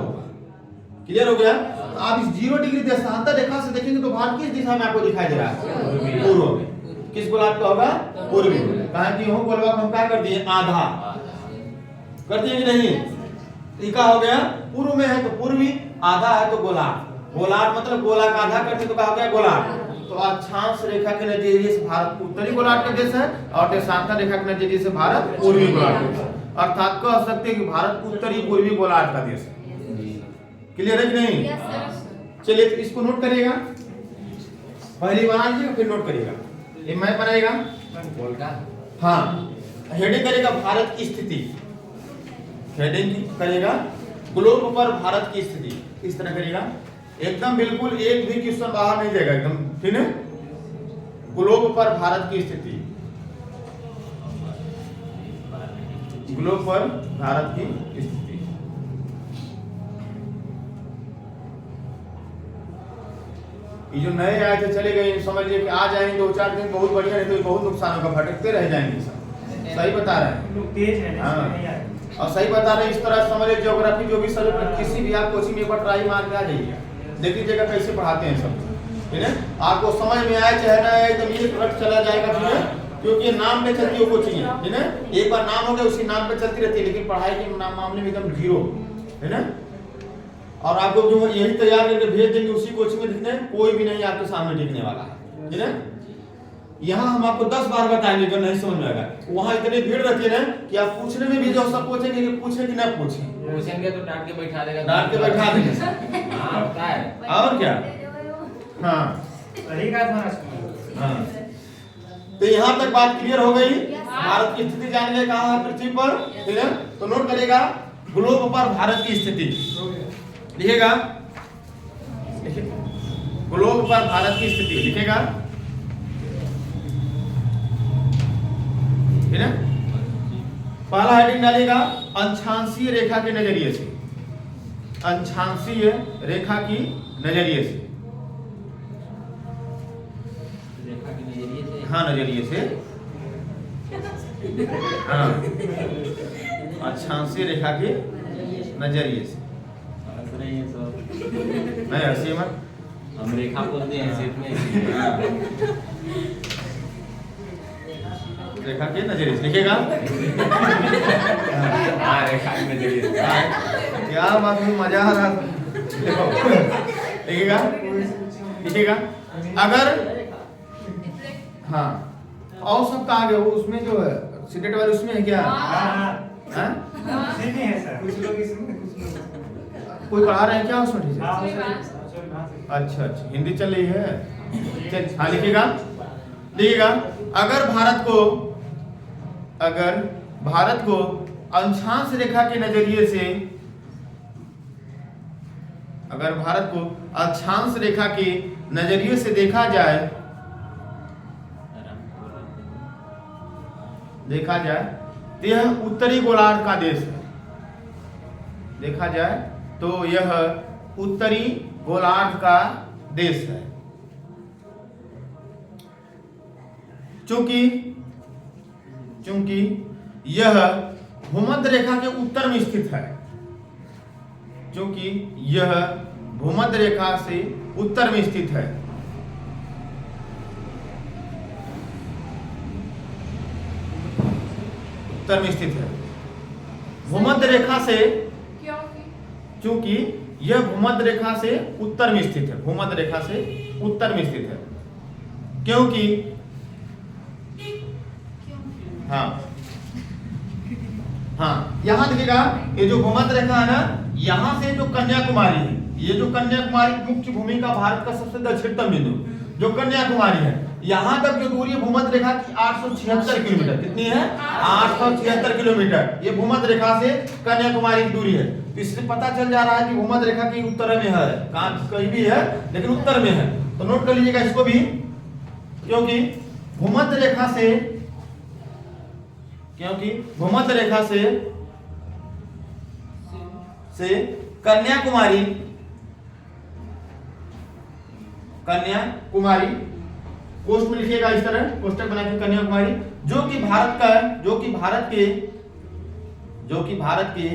क्लियर हो गया? तो आप इस 0 डिग्री देशांतर रेखा से देखेंगे तो भारत किस दिशा में आपको दिखाई दे रहा है? पूर्व में। किस गोलार्ध का होगा? पूर्वी। कहा कि हम गोलवा को हम क्या कर दिए आधा कर दिए कि नहीं? टीका हो गया पूर्व में है तो पूर्वी, आधा है तो गोलार्ध। गोलार्ध मतलब गोला का आधा करते तो कहा गया गोलार्ध। तो अक्षांश रेखा के नजरिए से भारत उत्तरी गोलार्ध का देश है और देशांतर रेखा के नजरिए से भारत पूर्वी गोलार्ध का देश है। अर्थात कह सकते हैं कि भारत उत्तरी पूर्वी गोलार्ध का देश है। क्लियर है कि नहीं? चलिए तो इसको नोट करिएगा, पहली बना लीजिएगा फिर नोट करिएगा। ये मैप बनाएगा हाँ, हेडिंग करेगा भारत की स्थिति, हेडिंग करेगा ग्लोब पर भारत की स्थिति, इस तरह करेगा एकदम बिल्कुल एक भी क्वेश्चन बाहर नहीं जाएगा एकदम, ठीक है? ग्लोब पर भारत की स्थिति, ग्लोब पर भारत की स्थिति। ये जो नए आए थे चले गए, समझ लीजिए कि आ जाएंगे 2-4 दिन बहुत बढ़िया, नहीं तो बहुत नुकसान होगा, भटकते रह जाएंगे सब। सही बता रहे हैं लोग तेज हैं हाँ, और सही बता रहे हैं। इस तरह समझ लीजिए ज्योग्राफी जो भी सब किसी भी आप कोचिंग में एक बार ट्राई मार के आ जाइएगा, देख लीजिएगा कैसे पढ़ाते हैं सब, ठीक है? आपको समझ में आए चाहे ना आए एकदम ये रट चला जाएगा, ठीक है? क्योंकि नाम पे चलती है कोचिंग है, ठीक है? एक बार नाम हो गया उसी नाम पे चलती रहती है, लेकिन पढ़ाई के मामले में एकदम जीरो, है ना? और आपको जो यही तैयार करके भेज देंगे उसी कोचिंग में दिखने, कोई भी नहीं आपके सामने दिखने वाला है, ठीक है? यहाँ हम आपको 10 बार बताएंगे अगर नहीं समझ में आएगा। वहाँ इतनी भीड़ रहती है ना कि आप पूछने में भी जो सब पूछेंगे कि पूछे कि ना पूछेंगे तो डांट के बैठा देगा, डांट के बैठा देंगे हाँ होता है और क्या हाँ हाँ। तो यहाँ तक बात क्लियर हो गई, भारत की स्थिति जान गए कहाँ है पृथ्वी पर, ठीक है? तो नोट करेगा ग्लोब पर भारत की स्थिति, लिखेगा ग्लोब पर भारत की स्थिति लिखेगा, ठीक है? पहला हेडिंग डालेगा अंशांशीय रेखा के नजरिए से, अंशांशीय रेखा की नजरिए से, हाँ नजरिए से हाँ, अंशांशीय रेखा के नजरिए से। नहीं हंसी मत, हम रेखा बोलते हैं सेट में रेखा के नजरिए से लिखेगा हाँ रेखा के नजरिए से। क्या बात है, मजा आ रहा था। लिखेगा लिखेगा अगर हाँ, और सब कहाँ गए? उसमें जो है सीटेट वाले उसमें है क्या? हाँ? कोई पढ़ा रहे हैं क्या उसमें? ठीक है अच्छा अच्छा, हिंदी चल रही है। चल हाँ लिखेगा लिखेगा अगर भारत को अंशांश रेखा के नजरिए से, अगर भारत को अक्षांश रेखा के नजरिए से देखा जाए तो यह उत्तरी गोलार्ध का देश है। देखा जाए तो यह उत्तरी गोलार्ध का देश है। चूंकि यह भूमध्य रेखा के उत्तर में स्थित है, चूंकि यह भूमध्य रेखा से उत्तर में स्थित है, उत्तर में स्थित है भूमध्य रेखा से, चूंकि यह भूमध्य रेखा से उत्तर में स्थित है, भूमध्य रेखा से उत्तर में स्थित है, क्योंकि हाँ हाँ यहाँ देखिएगा ये जो भूमध्य रेखा है ना, यहाँ से जो कन्याकुमारी है, ये जो कन्याकुमारी मुख्य भूमि का भारत का सबसे दक्षिणतम बिंदु जो कन्याकुमारी है, यहाँ तक जो दूरी है भूमध्य रेखा की 876 किलोमीटर, कितनी है 876 किलोमीटर, ये भूमध्य रेखा से कन्याकुमारी की दूरी है। तो इससे पता चल जा रहा है कि भूमध्य रेखा की उत्तर में है, कहाँ कहीं भी है लेकिन उत्तर में है। तो नोट कर लीजिएगा इसको भी, क्योंकि भूमध्य रेखा से कन्याकुमारी पोस्ट में लिखिएगा इस तरह, कोष्टक बना के कन्याकुमारी, जो कि भारत के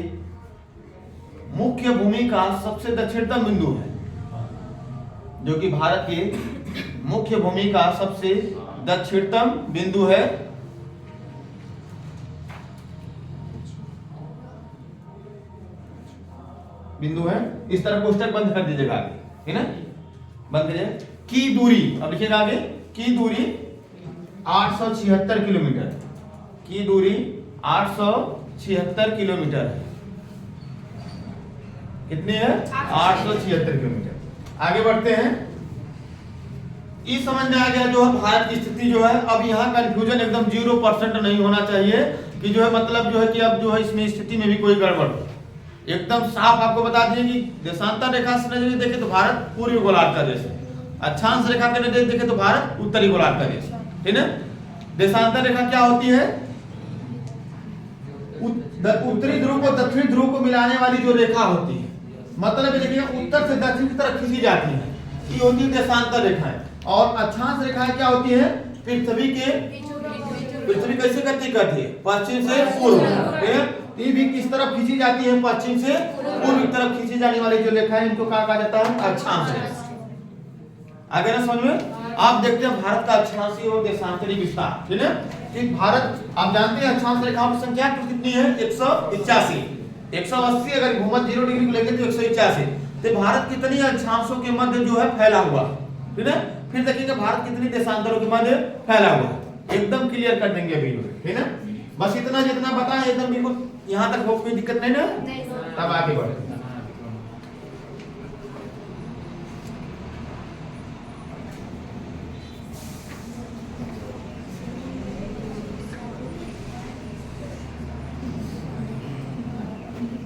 मुख्य भूमि का सबसे दक्षिणतम बिंदु है, जो कि भारत के मुख्य भूमि का सबसे दक्षिणतम बिंदु है। इस तरह कोष्टक बंद कर दीजिएगा आगे, है ना, बंद करिए। की दूरी, अब लिखिएगा आगे, की दूरी 876 किलोमीटर, की दूरी 876 किलोमीटर है, कितनी है 876 किलोमीटर। आगे बढ़ते हैं। इस समझ में आ गया जो है भारत की स्थिति जो है। अब यहाँ कंफ्यूजन एकदम 0% नहीं होना चाहिए कि जो है मतलब जो है कि अब जो है इसमें स्थिति में भी कोई गड़बड़, एकदम साफ आपको बता दिए कि देशांतर रेखा से नजरिए देखे तो भारत पूर्वी गोलार्ध का देश है, अक्षांश रेखा के नजरिए देखे तो भारत उत्तरी गोलार्ध का देश है ना। देशांतर रेखा क्या होती है, उत्तरी ध्रुव को दक्षिणी ध्रुव को मिलाने वाली जो रेखा होती है, मतलब देखिए उत्तर से दक्षिण की तरफ खींची जाती है, ये होती है देशांतर रेखाएं। और अक्षांश रेखाएं क्या होती है, पृथ्वी कैसे गति करती है, पश्चिम से पूर्व, ये भी किस तरफ खींची जाती है, पश्चिम से पूर्व की तरफ खींची जाने वाली जो रेखाएं इनको क्या कहा जाता है, अक्षांश रेखा। आगे ना समझ में। आप देखते हैं भारत का अक्षांशीय और देशांतरी विस्तार, ठीक है। कि भारत आप जानते हैं अक्षांश रेखाओं की संख्या कितनी है, 181, 180 अगर भूमध्य 0 डिग्री को लेंगे तो 181। तो भारत कितनी अक्षांशों के मध्य जो है फैला हुआ, ठीक है। फिर देखिएगा भारत कितनी देशांतरों के मध्य फैला हुआ, एकदम क्लियर कर देंगे अभी, ठीक है। बस इतना जितना बताएं एकदम बिल्कुल, यहाँ तक हो कोई दिक्कत नहीं ना, तब आगे बढ़े।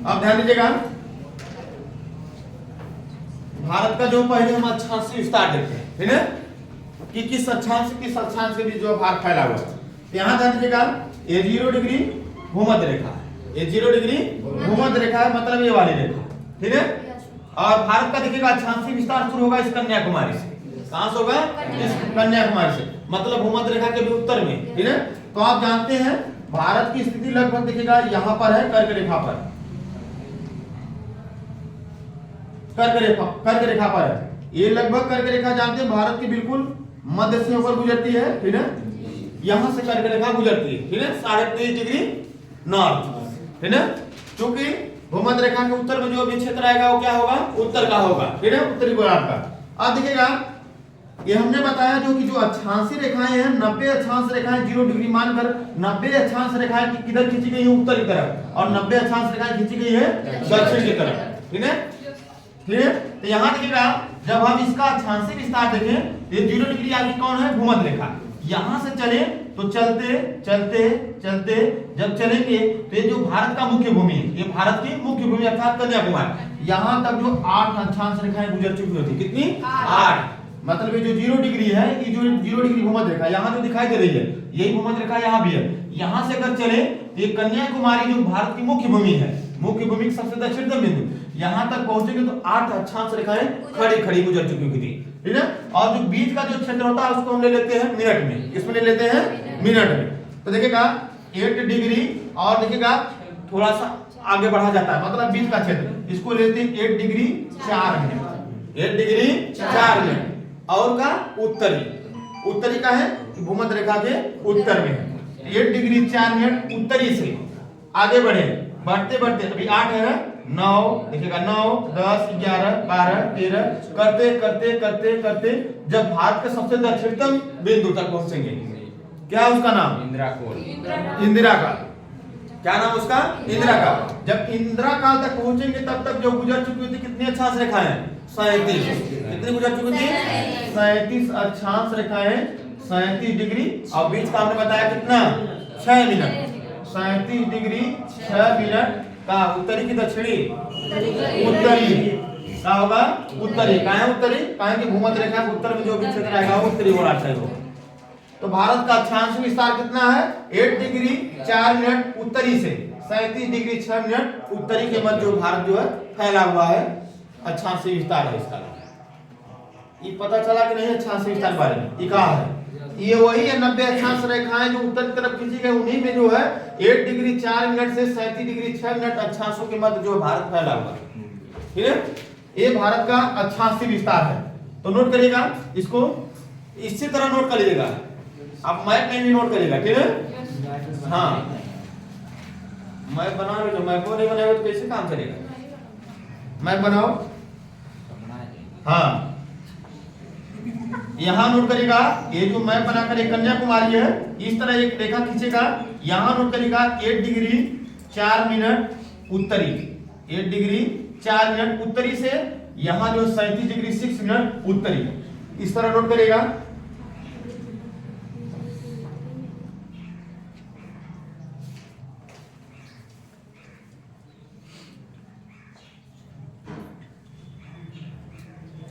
अब ध्यान दीजिएगा, भारत का जो पहले हम अक्षांशीय विस्तार देखते हैं, ठीक है, कि किस अक्षांश के बीच जो भारत फैला हुआ है। यहाँ ध्यान दीजिएगा, ये 0 डिग्री भूमध्य रेखा है, ये 0 डिग्री भूमध्य रेखा है, मतलब ये वाली रेखा, ठीक है। और भारत का देखिएगा अक्षांशीय विस्तार शुरू होगा इस कन्याकुमारी से, कहां से होगा, इस कन्याकुमारी से, मतलब भूमध्य रेखा के भी उत्तर में, ठीक है। तो आप जानते हैं भारत की स्थिति लगभग देखिएगा यहाँ पर है, कर्क रेखा पर, कर्क रेखा पर है, ये लगभग कर्क रेखा जानते हैं भारत की बिल्कुल मध्य से होकर गुजरती है, ठीक है। यहां से कर्क रेखा गुजरती है, ठीक है, 23.5 डिग्री नॉर्थ, ठीक है। क्योंकि भूमध्य रेखा के उत्तर में जो भी क्षेत्र आएगा वो क्या होगा, उत्तर का होगा, ठीक है, उत्तरी गोलार्ध का। अब देखिएगा ये हमने बताया जो कि जो अक्षांशीय रेखाएं हैं, 90 अक्षांश रेखाएं 0 डिग्री मानकर 90 अक्षांश रेखाएं किधर खींची गई है, उत्तर की तरफ, और 90 अक्षांश रेखाएं खींची गई है दक्षिण की तरफ, ठीक है। ठीक है, तो यहाँ देखिएगा जब हम इसका अक्षांशीय विस्तार देखें, ये 0 डिग्री आगे कौन है, भूमध्य रेखा। यहाँ से चले तो चलते चलते चलते जब चलेंगे तो ये जो भारत का मुख्य भूमि है, ये भारत की मुख्य भूमि अर्थात कन्याकुमारी, यहाँ तक जो 8 अक्षांश रेखाएं गुजर चुकी होती, कितनी 8, मतलब ये जो 0 डिग्री है, ये जो 0 डिग्री भूमध्य रेखा यहाँ जो दिखाई दे रही है, यही भूमध्य रेखा यहाँ भी है। यहाँ से अगर चले तो ये कन्याकुमारी जो भारत की मुख्य भूमि है, मुख्य भूमि की सबसे दक्षिणतम बिंदु, यहाँ तक पहुंचेंगे तो 8 अक्षांश रेखाएं खड़ी खड़ी गुजर चुकी थी, ठीक है। और जो बीच का जो क्षेत्र होता है उसको हम ले लेते हैं मिनट में, किसमें ले लेते हैं, मिनट में। तो देखिएगा 8 डिग्री और देखिएगा थोड़ा सा आगे बढ़ा जाता है, मतलब बीच का क्षेत्र, इसको लेते हैं 8 डिग्री 4 मिनट, 8 डिग्री 4 मिनट। और का उत्तरी का है भूमध्य रेखा के उत्तर में, 8 डिग्री 4 मिनट उत्तरी से आगे बढ़े, बढ़ते बढ़ते अभी 8 है, 9 देखिएगा, 9 10 11 12 13 करते करते करते करते जब भारत के सबसे दक्षिणतम बिंदु तक पहुंचेंगे, क्या उसका नाम, इंदिरा कोल, इंदिरा काल, क्या नाम उसका, इंदिरा काल। जब इंदिरा काल तक पहुंचेंगे तब तक जो गुजर चुकी थी कितनी अक्षांश रेखाएं, 37, कितनी गुजर चुकी थी, 37 अक्षांश रेखाएं 37 डिग्री और बीच का हमने बताया कितना 6 मिनट। 37 डिग्री 6 मिनट का उत्तरी की दक्षिणी उत्तरी का होगा उत्तरी। कहाँ है उत्तरी? कहाँ की भूमध्य रेखा के उत्तर में जो भी क्षेत्र आएगा वो उत्तरी गोलार्ध होगा। तो भारत का अक्षांश विस्तार कितना है? 8 डिग्री 4 मिनट उत्तरी से 37 डिग्री 6 मिनट उत्तरी के मध्य जो भारत जो है फैला हुआ है। अक्षांश विस्तार है इसका। ये पता चला कि नहीं अक्षांश विस्तार के बारे में? ये कहा है ये वही है 90 अक्षांश रेखाएं जो उत्तर की तरफ खींची गई, उन्हीं में जो है 8 डिग्री 4 मिनट से 37 डिग्री 6 मिनट अक्षांशों के मध्य जो भारत फैला हुआ है। ठीक है, ये भारत का अक्षांशीय विस्तार है। तो नोट करिएगा इसको, इसी तरह नोट कर लीजिएगा। आप मैप में भी नोट करिएगा। ठीक है, हाँ मैप बना लो। जो मैप नहीं बनाएगा तो कैसे काम चलेगा? मैप बनाओ। हाँ यहाँ नोट करेगा, ये जो मैप बनाकर एक कन्याकुमारी है, इस तरह एक रेखा खींचेगा। यहाँ नोट करेगा 8 डिग्री 4 मिनट उत्तरी, 8 डिग्री 4 मिनट उत्तरी से यहाँ जो 37 डिग्री 6 मिनट उत्तरी, इस तरह नोट करेगा।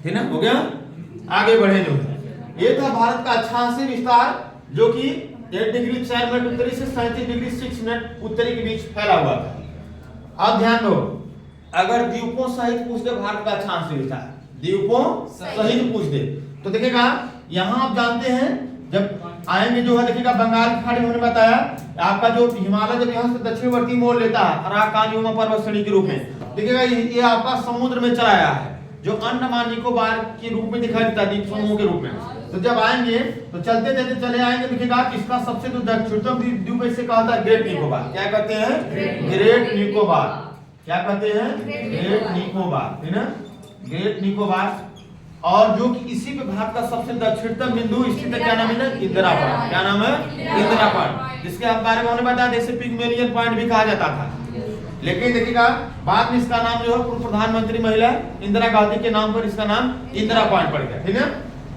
ठीक ना, हो गया। आगे बढ़े जो ये था भारत का अक्षांशीय विस्तार जो कि 8 डिग्री 4 मिनट उत्तरी से 37 डिग्री 6 मिनट उत्तरी के बीच फैला हुआ था। अब ध्यान दो, अगर द्वीपों सहित पूछ दे भारत का अक्षांशीय विस्तार, द्वीपों सहित पूछ दे तो देखिएगा यहाँ आप जानते हैं जब आएंगे जो है देखिएगा बंगाल की खाड़ी में हमने बताया आपका जो हिमालय जब यहाँ से दक्षिणवर्ती मोड़ लेता है अराकान पर्वत श्रेणी के रूप में, देखिएगा ये आपका समुद्र में चला आया है जो अंडमान निकोबार के रूप में दिखाई देता है, द्वीप समूह के रूप में। तो जब आएंगे तो चलते चलते चले आएंगे, देखिएगा इसका सबसे जो दक्षिणतम द्वीप इसे कहा था ग्रेट निकोबार। क्या कहते हैं? ग्रेट निकोबार। क्या कहते हैं? ग्रेट निकोबार, है ना, ग्रेट निकोबार। और जो कि इसी पे भारत का सबसे दक्षिणतम बिंदु स्थित है, क्या नाम है? इंदिरा पॉइंट। क्या नाम है? इंदिरा पॉइंट, जिसके बारे में हमने बताया जैसे पिग्मेलियन पॉइंट भी कहा जाता था। लेकिन देखिएगा बाद में इसका नाम जो है पूर्व प्रधानमंत्री महिला इंदिरा गांधी के नाम पर इसका नाम इंदिरा पॉइंट पड़ गया। ठीक है,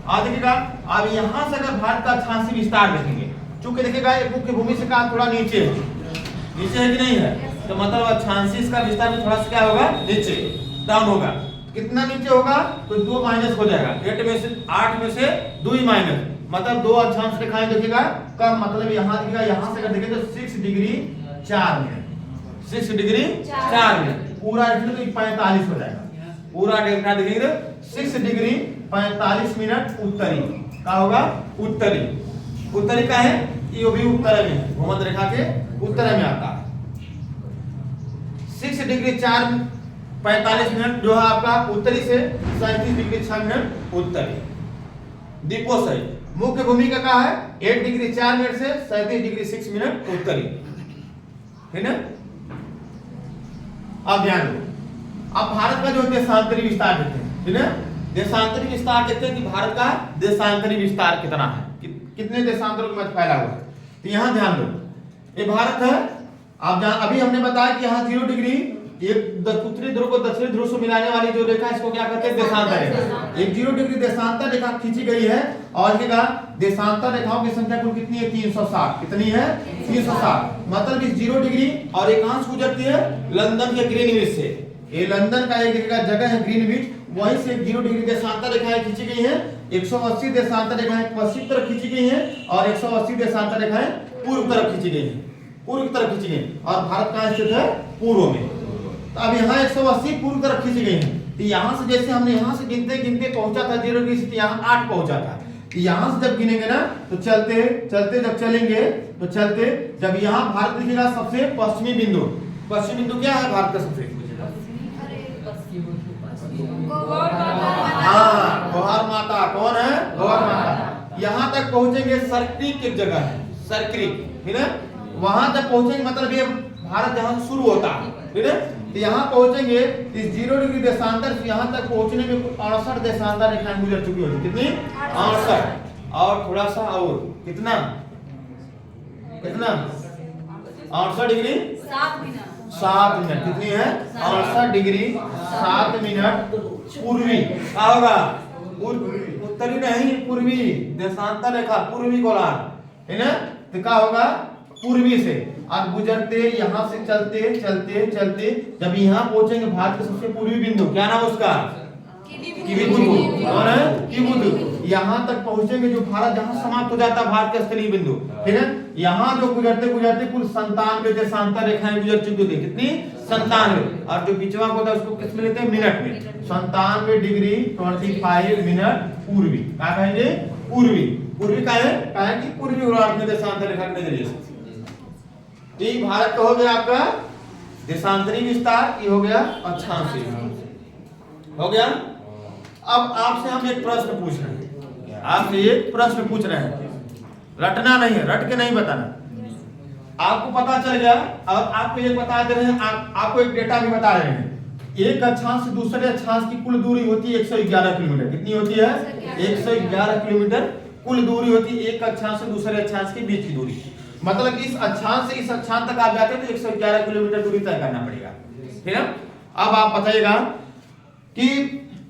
और देखिएगा अब यहाँ से अगर भारत का अक्षांशीय विस्तार देखेंगे, चूंकि देखिएगा एक मुख्य भूमि से कहा थोड़ा नीचे है, नीचे है कि नहीं है, तो मतलब अक्षांशीय इसका विस्तार में थोड़ा सा क्या होगा? नीचे, डाउन होगा। कितना नीचे होगा? तो 2 माइनस हो जाएगा। 8 में से 2 ही माइनस, मतलब 2 अक्षांश रेखाएं देखिएगा कम, मतलब यहाँ देखिएगा यहाँ से अगर देखें तो 6 डिग्री 4 मिनट, 6 डिग्री 4 मिनट पूरा तो 45 हो जाएगा। पूरा डेल्टा देखेंगे 6 डिग्री 45 मिनट उत्तरी का होगा। उत्तरी, उत्तरी का है ये भी उत्तर में है, भूमध्य रेखा के उत्तर में आता है। 6 डिग्री 4 45 मिनट जो है आपका उत्तरी से 37 डिग्री 6 मिनट उत्तरी। द्वीपों सहित मुख्य भूमि का कहा है 8 डिग्री 4 मिनट से 37 डिग्री 6 मिनट उत्तरी, है ना। अब ध्यान दो, अब भारत का जो देशांतरी विस्तार देते हैं, ठीक है, देशांतरी विस्तार देखते हैं कि भारत का देशांतरी विस्तार कितना है, कितने देशांतरों के मध्य फैला हुआ है। तो यहाँ ध्यान दो, ये भारत है। आप अभी हमने बताया कि यहाँ 0 डिग्री एक उत्तरी ध्रुव को दक्षिणी ध्रुव से मिलाने वाली जो रेखा इसको क्या कहते हैं? देशांतर रेखा। एक 0 डिग्री देशांतर रेखा खींची गई है और देशांतर रेखाओं की संख्या कुल कितनी है? 360। कितनी है? 360। मतलब इस 0 डिग्री और एकांश गुजरती है लंदन के ग्रीनविच से। ये लंदन का एक जगह है ग्रीनविच, वहीं से 0 डिग्री देशांतर रेखाएं खींची गई हैं। 180 देशांतर रेखाएं पश्चिम तरफ खींची गई हैं और 180 देशांतर रेखाएं पूर्व तरफ खींची गई हैं, पूर्व तरफ खींची गई। और भारत कहाँ स्थित है? पूर्व में। तो अब यहाँ 180 पूर्व तरफ खींची गई हैं। तो यहाँ से जैसे हमने यहाँ से गिनते गिनते पहुंचा था 0 डिग्री से, यहाँ 8 पहुंचा था। तो यहाँ से जब गिनेंगे ना तो चलते चलते जब चलेंगे तो चलते जब यहाँ भारत दिखेगा सबसे पश्चिमी बिंदु। पश्चिमी बिंदु क्या है भारत का सबसे? हाँ, गौहर माता। कौन है? गौहर माता। यहाँ तक पहुंचेंगे सरक्रीक एक जगह है, सरक्रीक, ठीक है, वहां तक पहुंचेंगे। मतलब ये भारत जहां शुरू होता है, ठीक है, तो यहाँ पहुंचेंगे इस 0 डिग्री देशांतर से यहाँ तक पहुंचने में कुल 68 देशांतर रेखाएं गुजर चुकी होगी। कितनी? 68 और थोड़ा सा और कितना? कितना? 68 डिग्री 7 मिनट। कितनी है? 68 डिग्री 7 मिनट पूर्वी। क्या होगा? उत्तरी नहीं, पूर्वी देशांतर रेखा, पूर्वी गोलार्ध है ना, तो क्या होगा पूर्वी से, और गुजरते यहाँ से चलते चलते चलते जब यहाँ पहुंचेंगे भारत के सबसे पूर्वी बिंदु, क्या नाम उसका, किबुतु, और किबुतु, यहाँ तक पहुंचेंगे जो भारत जहाँ समाप्त हो जाता है भारत का स्थलीय बिंदु, ठीक है। यहाँ जो गुजरते गुजरते कुल 97 देशांतर रेखाएं गुजर चुकी थी, कितनी 97, और जो बीचवा होता है उसको किस में लेते हैं, मिनट में, 97 डिग्री 25 मिनट पूर्वी, क्या कहेंगे पूर्वी, पूर्वी का है कि पूर्वी गोलार्ध में देशांतर रेखा के नजरिए से। ये भारत का हो गया आपका देशांतरी विस्तार, ये हो गया अक्षांशी, हो गया। अब आपसे हम एक प्रश्न पूछ रहे हैं, आपसे एक प्रश्न पूछ रहे हैं, रटना नहीं है, रट के नहीं बताना। आपको पता चल गया, और आपको ये बता दे रहे हैं, आपको एक डेटा भी बता रहे हैं, एक अक्षांश से दूसरे अक्षांश की कुल दूरी होती है 111 किलोमीटर। कितनी होती है, 111 किलोमीटर कुल दूरी होती है एक अक्षांश से दूसरे अक्षांश के बीच की दूरी। मतलब इस अक्षांश से इस अक्षांश तक आप जाते हैं तो 111 किलोमीटर दूरी तय करना पड़ेगा, ठीक है। अब आप बताइएगा कि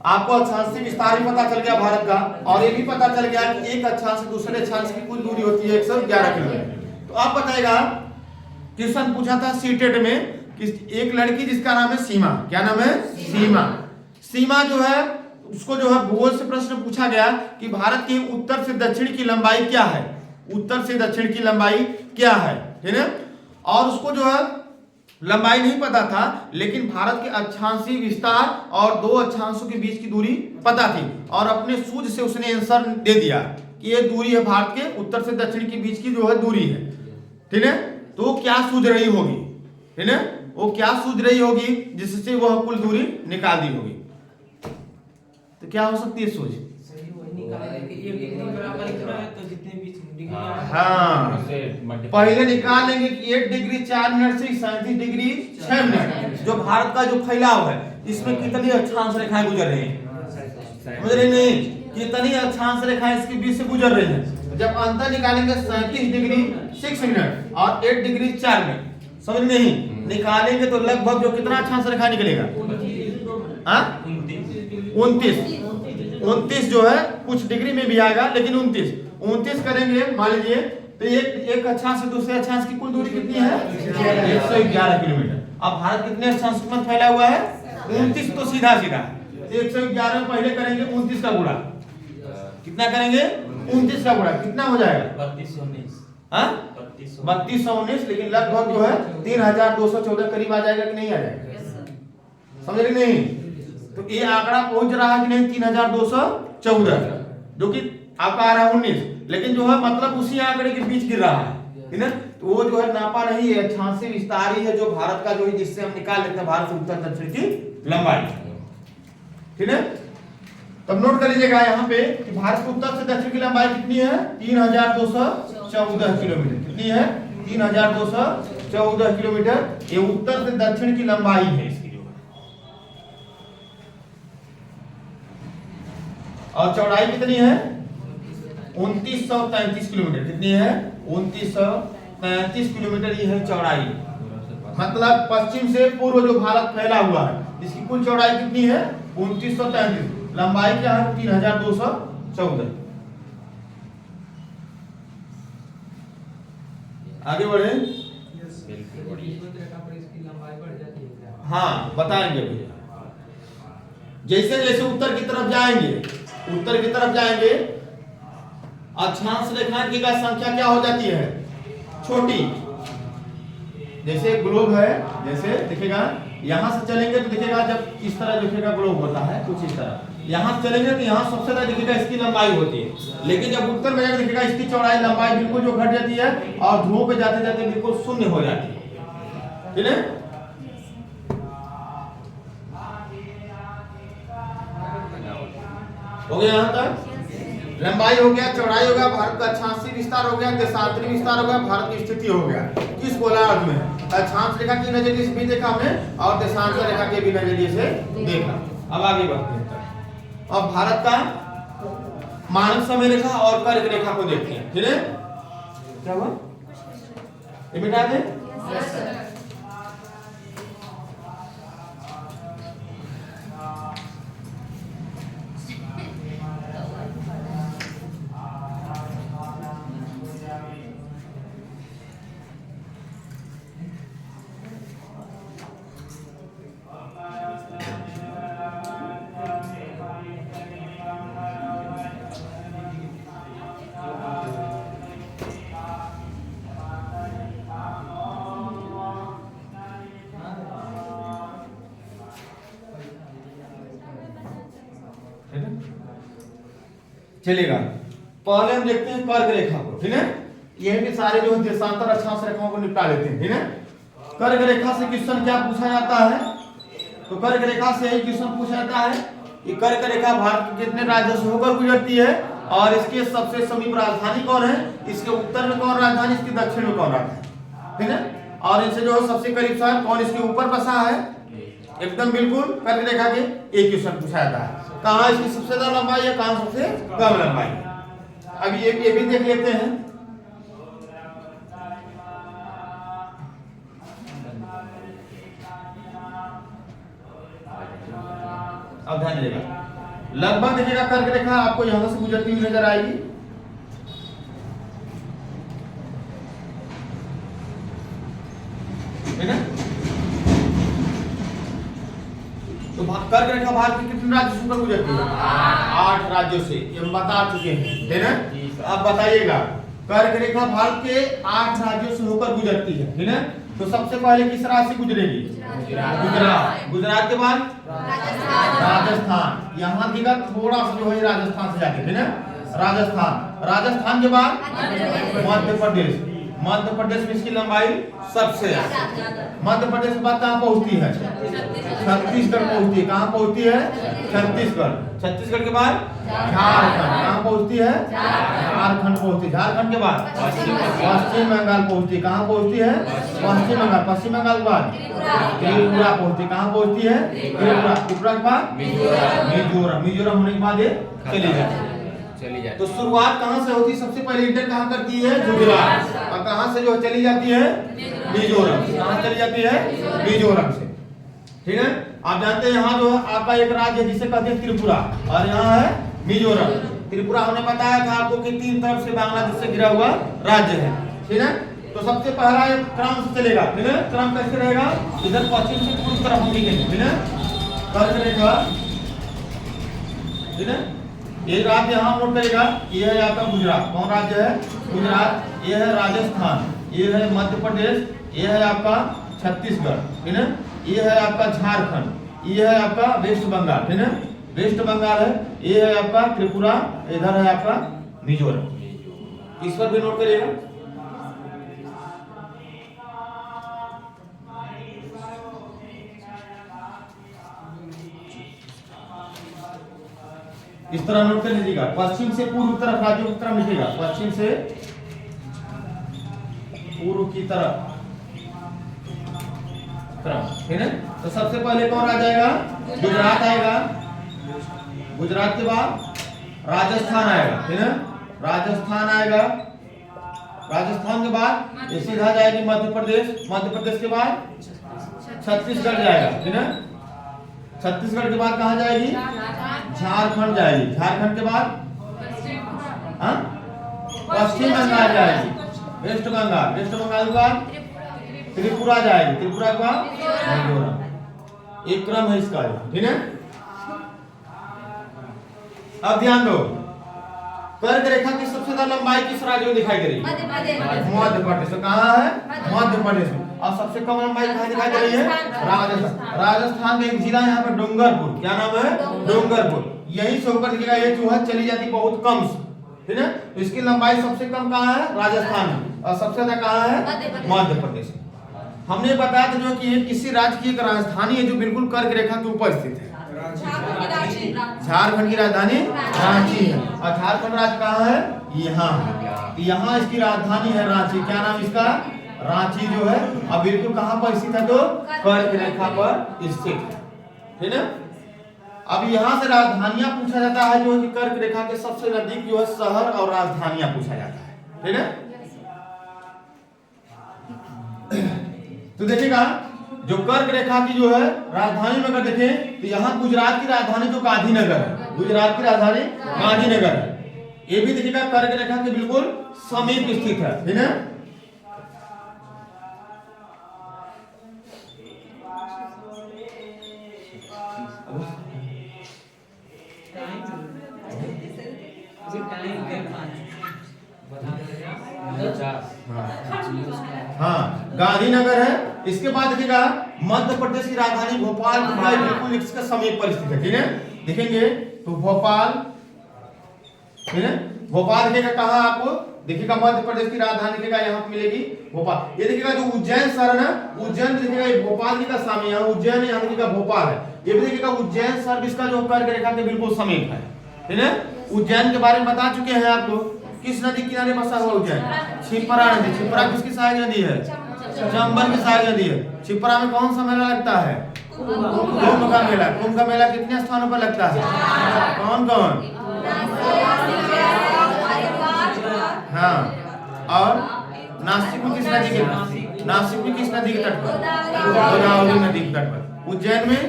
आपको अक्षांशीय विस्तार भी पता चल गया भारत का, और ये भी पता चल गया कि एक अक्षांश से दूसरे अक्षांश की कुल दूरी होती है 111 किलोमीटर। तो आप बताइएगा, क्वेश्चन पूछा था सीटेट में कि एक लड़की जिसका नाम है सीमा, क्या नाम है, सीमा, सीमा जो है उसको जो है भूगोल से प्रश्न पूछा गया कि भारत के उत्तर से दक्षिण की लंबाई क्या है, उत्तर से दक्षिण की लंबाई क्या है, ठीक है। और उसको जो है लंबाई नहीं पता था, लेकिन भारत के अक्षांशीय विस्तार और दो अक्षांशों के बीच की दूरी पता थी, और अपने सूझ से उसने आंसर दे दिया कि ये दूरी है भारत के उत्तर से दक्षिण के बीच की जो है दूरी है, ठीक है। तो वो क्या सूझ रही होगी, ठीक है, वो क्या सूझ रही होगी जिससे वह कुल दूरी निकाल दी होगी। तो क्या हो सकती है सूझ, हाँ, पहले निकाल लेंगे कि 1 डिग्री 4 मिनट से 37 डिग्री 6 मिनट जो भारत का जो फैलाव है इसमें कितनी अक्षांश रेखाएं गुजर रही हैं, समझ रहे नहीं, कितनी अक्षांश रेखाएं इसके बीच से गुजर रही हैं। जब अंतर निकालेंगे 37 डिग्री 6 मिनट और 8 डिग्री 4 मिनट, समझ नहीं, निकालेंगे तो लगभग जो कितना अक्षांश रेखा निकलेगा, 29 जो है, कुछ डिग्री में भी आएगा लेकिन 29 करेंगे मान लीजिए, तो एक अक्षांश से दूसरे अक्षांश की कुल दूरी कितनी है, 111 किलोमीटर। अब भारत कितने अक्षांश में फैला हुआ है, 29, तो सीधा 111 पहले करेंगे 29 का गुणा, कितना करेंगे 29 का गुणा, कितना हो जाएगा 3219, लेकिन लगभग जो है 3214 करीब आ जाएगा कि नहीं आ जाएगा, समझ रहे नहीं। तो ये आंकड़ा पहुंच रहा है कि नहीं 3214, जो कि आपका आ रहा है 19, लेकिन जो है मतलब उसी आंकड़े के बीच गिर रहा है, ठीक है। तो वो जो है नापा नहीं है, अक्षांशीय विस्तार ही है जो भारत का जो है, जिससे हम निकाल लेते हैं भारत से उत्तर दक्षिण की लंबाई, ठीक है। तब नोट कर लीजिएगा यहाँ पे कि भारत के उत्तर से दक्षिण की लंबाई कितनी है, 3214 किलोमीटर, कितनी है 3214 किलोमीटर, ये उत्तर से दक्षिण की लंबाई है इसकी जो है। और चौड़ाई कितनी है 2933 किलोमीटर, कितनी है 2933 किलोमीटर, ये है चौड़ाई। मतलब पश्चिम से पूर्व जो भारत फैला हुआ है इसकी कुल चौड़ाई कितनी है 2933, लंबाई क्या है 3214। आगे बढ़े, हाँ बताएंगे भैया। जैसे जैसे उत्तर की तरफ जाएंगे अक्षांश रेखाएं की संख्या क्या हो जाती है, छोटी। जैसे ग्लोब है, जैसे दिखेगा यहां से चलेंगे तो दिखेगा, जब इस तरह दिखेगा ग्लोब होता है कुछ इस तरह, यहां से चलेंगे तो यहां सबसे ज्यादा दिखेगा इसकी लंबाई होती है, लेकिन जब उत्तर में जाकर दिखेगा इसकी चौड़ाई लंबाई बिल्कुल जो घट जाती है और ध्रुव पे जाते जाते बिल्कुल शून्य हो जाती है, ठीक है। हो गया यहां तक, लंबाई हो गया, चौड़ाई हो गया, भारत का अक्षांशीय विस्तार हो गया, देशांतरी विस्तार हो गया, भारत की स्थिति हो गया किस गोलार्ध में, अक्षांश रेखा के नजरिए से भी देखा हमने और देशांतर रेखा के भी नजरिए से देखा। अब आगे बढ़ते हैं, अब भारत का मानव समय रेखा और कर्क रेखा को देखते हैं, ठीक है। क्या हुआ, ये मिटा दे। चलेगा। पहले हम देखते हैं कर्क रेखा को, ठीक है। यह भी सारे जो देशांतर अक्षांश रेखाओं को निपटा लेते हैं, ठीक है। कर्क रेखा से क्वेश्चन क्या पूछा जाता है, तो कर्क रेखा से यही क्वेश्चन पूछा जाता है कि कर्क रेखा भारत के कितने राज्यों से होकर गुजरती है और इसके सबसे समीप राजधानी कौन है, इसके उत्तर में कौन राजधानी, इसके दक्षिण में कौन राजधानी, ठीक है। और इनसे जो है सबसे करीब शहर कौन इसके ऊपर बसा है, एकदम बिल्कुल कर्क रेखा के एक क्वेश्चन पूछा जाता है। कहाँ इसकी सबसे ज्यादा लंबाई है, कहाँ सबसे कम लंबाई। अभी ये भी देख लेते हैं। अब ध्यान दीजिएगा, लगभग देखिएगा कर्क रेखा आपको यहां से गुजरती हुई नजर आएगी, है ना। तो कर्क रेखा भारत के कितने राज्यों से होकर गुजरती है, 8 राज्यों से, ये हम बता चुके हैं, है ना। अब बताइएगा कर्क रेखा भारत के 8 राज्यों से होकर गुजरती है ना। तो सबसे पहले किस राज्य से गुजरेगी, गुजरात। गुजरात के बाद राजस्थान, यहाँ दिखा थोड़ा सा जो है राजस्थान से जाके, है ना। राजस्थान, राजस्थान के बाद मध्य प्रदेश। मध्य प्रदेश में इसकी लंबाई सबसे, मध्य प्रदेश के बाद कहाँ पहुंचती है, छत्तीसगढ़ पहुंचती है। कहाँ पहुंचती है, छत्तीसगढ़। छत्तीसगढ़ के बाद झारखंड, कहाँ पहुंचती है, झारखंड पहुंचती है। झारखंड के बाद पश्चिम बंगाल पहुंचती है। कहाँ पहुंचती है, पश्चिम बंगाल। पश्चिम बंगाल के बाद त्रिपुरा पहुंचती है। कहाँ पहुंचती है, त्रिपुरा। त्रिपुरा के बाद मिजोरम। मिजोरम होने के बाद ये चली जाती है। तो शुरुआत कहां से होती है, सबसे पहले इंटर कहां करती है, गुजरात, और कहां से जो चली जाती है, मिजोरम। कहां चली जाती है, मिजोरम से, ठीक है। आप जानते हैं यहाँ जो है आपका एक राज्य जिसे कहते हैं त्रिपुरा, और यहाँ है मिजोरम। त्रिपुरा हमने बताया था आपको कि 3 तरफ से बांग्लादेश से घिरा हुआ राज्य है, ठीक है। तो सबसे पहला एक क्रम से चलेगा, ठीक है। क्रम कैसे रहेगा, इधर पश्चिम से पूर्व तरफ हम लिखेंगे, ठीक है। कर्क रेखा, ठीक है। ये राज्य यहाँ नोट करेगा, ये है आपका गुजरात। कौन राज्य है, गुजरात। ये है राजस्थान, ये है मध्य प्रदेश, ये है आपका छत्तीसगढ़, ठीक है। ये है आपका झारखंड, ये है आपका वेस्ट बंगाल, ठीक है। वेस्ट बंगाल है, ये है आपका त्रिपुरा, इधर है आपका मिजोरम। इस पर भी नोट करिएगा। इस तरह नोट कर लीजिएगा। पश्चिम से पूर्व तरफ राज्यों की तरफ लिखिएगा, पश्चिम से पूर्व की तरफ, ठीक है। तो सबसे पहले कौन राज्य आएगा, गुजरात आएगा। गुजरात के बाद राजस्थान आएगा, ठीक है। राजस्थान आएगा। राजस्थान के बाद ये सीधा जाएगी मध्य प्रदेश। मध्य प्रदेश के बाद छत्तीसगढ़ जाएगा, ठीक है। छत्तीसगढ़ के बाद कहां जाएगी, झारखंड जाएगी। झारखंड के बाद पश्चिम बंगाल जाएगी, वेस्ट बंगाल। वेस्ट बंगाल के बाद त्रिपुरा जाएगी। त्रिपुरा के बाद मिजोरम। एक क्रम है इसका, ठीक है। अब ध्यान दो, कर्क रेखा की सबसे ज्यादा लंबाई किस राज्य में दिखाई दे रही है, मध्य प्रदेश। तो कहाँ है, मध्य प्रदेश में। और सबसे कम लंबाई कहाँ दिखाई दे रही है, राजस्थान। राजस्थान का एक जिला यहाँ पर डूंगरपुर, क्या नाम है, डूंगरपुर। यही से होकर दिखेगा ये जो है चली जाती बहुत कम, ठीक है। तो इसकी लंबाई सबसे कम कहाँ है, राजस्थान में, और सबसे ज्यादा कहाँ है, मध्य प्रदेश। हमने बताया था जो कि ये किसी राज्य की एक राजधानी है जो बिल्कुल कर्क रेखा के ऊपर स्थित है। झारखंड की राजधानी रांची है, और झारखंड राज्य कहाँ है, यहाँ। यहाँ इसकी राजधानी है रांची। क्या नाम इसका, रांची जो है। अब बिल्कुल कहाँ पर स्थित है, तो कर्क रेखा पर स्थित है, ठीक है। अब यहाँ से राजधानियां पूछा जाता है जो कि कर्क रेखा के सबसे नजदीक जो है शहर और राजधानियां पूछा जाता है, ठीक है। तो देखिएगा जो कर्क रेखा की जो है राजधानी में अगर देखें तो यहाँ गुजरात की राजधानी जो गांधीनगर है, गुजरात की राजधानी गांधीनगर है। ये भी देखिएगा कर्क रेखा के बिल्कुल समीप स्थित है, ठीक है। हाँ, गांधीनगर है। इसके बाद देखिएगा मध्य प्रदेश की राजधानी भोपाल बिल्कुल इसके समीप पर स्थित है, ठीक है। देखेंगे तो भोपाल, ठीक है। भोपाल दिखेगा कहाँ आपको, देखिएगा मध्य प्रदेश की राजधानी दिखेगा यहाँ पे मिलेगी भोपाल। ये देखिएगा जो उज्जैन शहर है, उज्जैन दिखेगा ये भोपाल जी का सामने, यहाँ उज्जैन है, यहाँ देखिएगा भोपाल है। ये भी देखिएगा उज्जैन शहर इसका जो कर्क रेखा के बिल्कुल समीप है, ठीक है। उज्जैन के बारे में बता चुके हैं आपको। किस नदी किनारे बसा हुआ उज्जैन? छिपरा नदी। छिपरा किसकी सहायक नदी है? चंबल की सहायक नदी है। छिपरा में कौन सा मेला लगता है? कुंभ का मेला। कुंभ का मेला कितने स्थानों पर लगता है? कौन कौन? हाँ, और नासिक में किस नदी के, नासिक में किस नदी के तट पर? गोदावरी नदी के तट पर। उज्जैन में,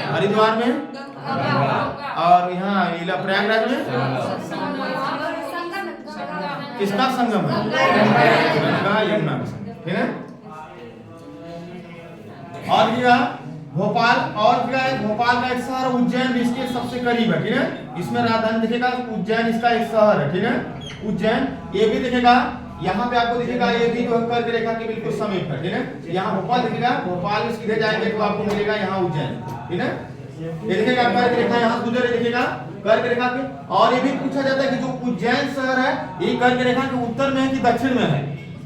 हरिद्वार में, और यहाँ प्रयागराज में किसका संगम है? गंगा यमुना का संगम, ठीक है। और क्या भोपाल, और क्या है भोपाल का एक शहर उज्जैन इसके सबसे करीब है, ठीक है। इसमें राजधानी दिखेगा उज्जैन, इसका एक शहर है, ठीक है उज्जैन। ये भी दिखेगा यहाँ पे आपको दिखेगा, ये भी जो कर्क रेखा के बिल्कुल समीप है, ठीक है। यहाँ भोपाल दिखेगा, भोपाल में सीधे जाएंगे तो आपको मिलेगा यहाँ उज्जैन, ठीक है। ये दिखेगा कर्क रेखा यहाँ गुजर दिखेगा कर्क रेखा के। और ये भी पूछा जाता है कि जो उज्जैन शहर है ये कर्क रेखा के उत्तर में है कि दक्षिण में है?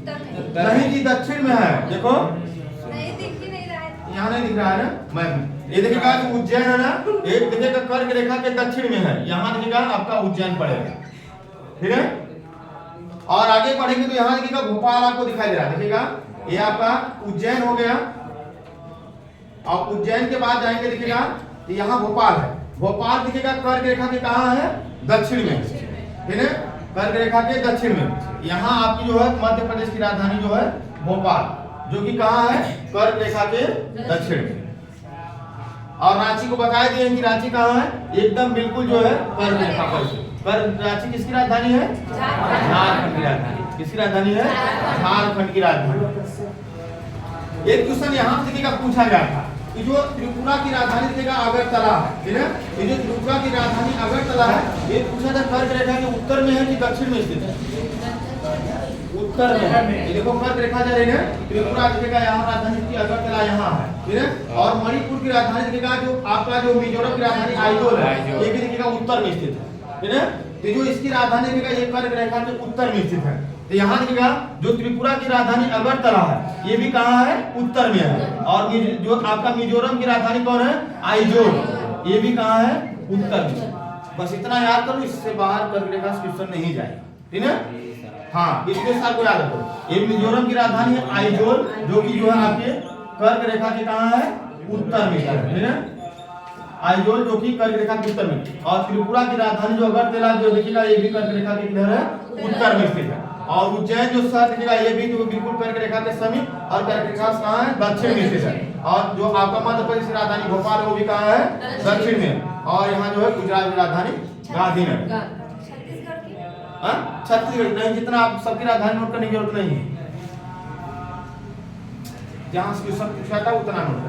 नहीं जी, दक्षिण में है। देखो यहाँ नहीं दिख रहा है ना मैप। ये देखिएगा कि उज्जैन है ना, एक दिखेगा कर्क रेखा के दक्षिण में है, यहाँ दिखेगा आपका उज्जैन पड़ेगा, ठीक है। और आगे बढ़ेंगे तो यहाँ देखिएगा भोपाल आपको दिखाई दे रहा है, देखिएगा ये आपका उज्जैन हो गया। और उज्जैन के बाद जाएंगे देखिएगा तो यहाँ भोपाल है। भोपाल दिखेगा कर्क रेखा के कहाँ है? दक्षिण में, ठीक है। कर्क रेखा के दक्षिण में यहाँ आपकी जो है मध्य प्रदेश की राजधानी जो है भोपाल, जो कि कहाँ है? कर्क रेखा के दक्षिण में। और रांची को बताया दिए कि रांची कहाँ है? एकदम बिल्कुल जो है कर्क रेखा पर। रांची किसकी राजधानी है? झारखंड की राजधानी। किसकी राजधानी है? झारखंड की राजधानी। एक क्वेश्चन यहाँ से देखिएगा पूछा गया था कि जो त्रिपुरा की राजधानी देखिएगा अगरतला है, ठीक है। ये जो त्रिपुरा की राजधानी अगरतला है, ये पूछा था कर्क रेखा के उत्तर में है कि दक्षिण में स्थित है? उत्तर में है। ये देखो कर्क रेखा जा रही है, त्रिपुरा दिखेगा यहाँ राजधानी की अगरतला यहाँ है, ठीक है। और मणिपुर की राजधानी दिखेगा जो आपका जो मिजोरम की राजधानी आइजोल है, ये भी दिखेगा उत्तर में स्थित है, ठीक है। तो जो इसकी राजधानी दिखेगा ये कर्क रेखा के उत्तर में स्थित है। तो यहाँ दिखेगा जो त्रिपुरा की राजधानी अगरतला है, ये भी कहाँ है? उत्तर में है। और जो आपका मिजोरम की राजधानी कौन है? आइजोल, ये भी कहाँ है? उत्तर में। बस इतना याद करो, इससे बाहर कर्क रेखा क्वेश्चन नहीं जाएगा, ठीक है। हाँ, इसके साथ को याद रखो। ये मिजोरम की राजधानी है आइजोल, जो कि जो है आपके कर्क रेखा के कहाँ है? उत्तर में, ठीक है। आइजोल जो कि कर्क रेखा के उत्तर में। और त्रिपुरा की राजधानी जो अगरतला जो देखिएगा ये भी कर्क रेखा के किधर है? उत्तर में स्थित है। और उज्जैन जो शहर दिखेगा ये भी जो बिल्कुल कर्क रेखा के समीप, और कर्क रेखा कहाँ है? दक्षिण में स्थित है। और जो आपका मध्य प्रदेश की राजधानी भोपाल है वो भी कहाँ है? दक्षिण में। और यहाँ जो है गुजरात की राजधानी गांधीनगर। छत्तीसगढ़ नहीं, जितना आप सबकी राजधानी नोट करने की जरूरत नहीं है, जहां से सब पूछा था उतना नोट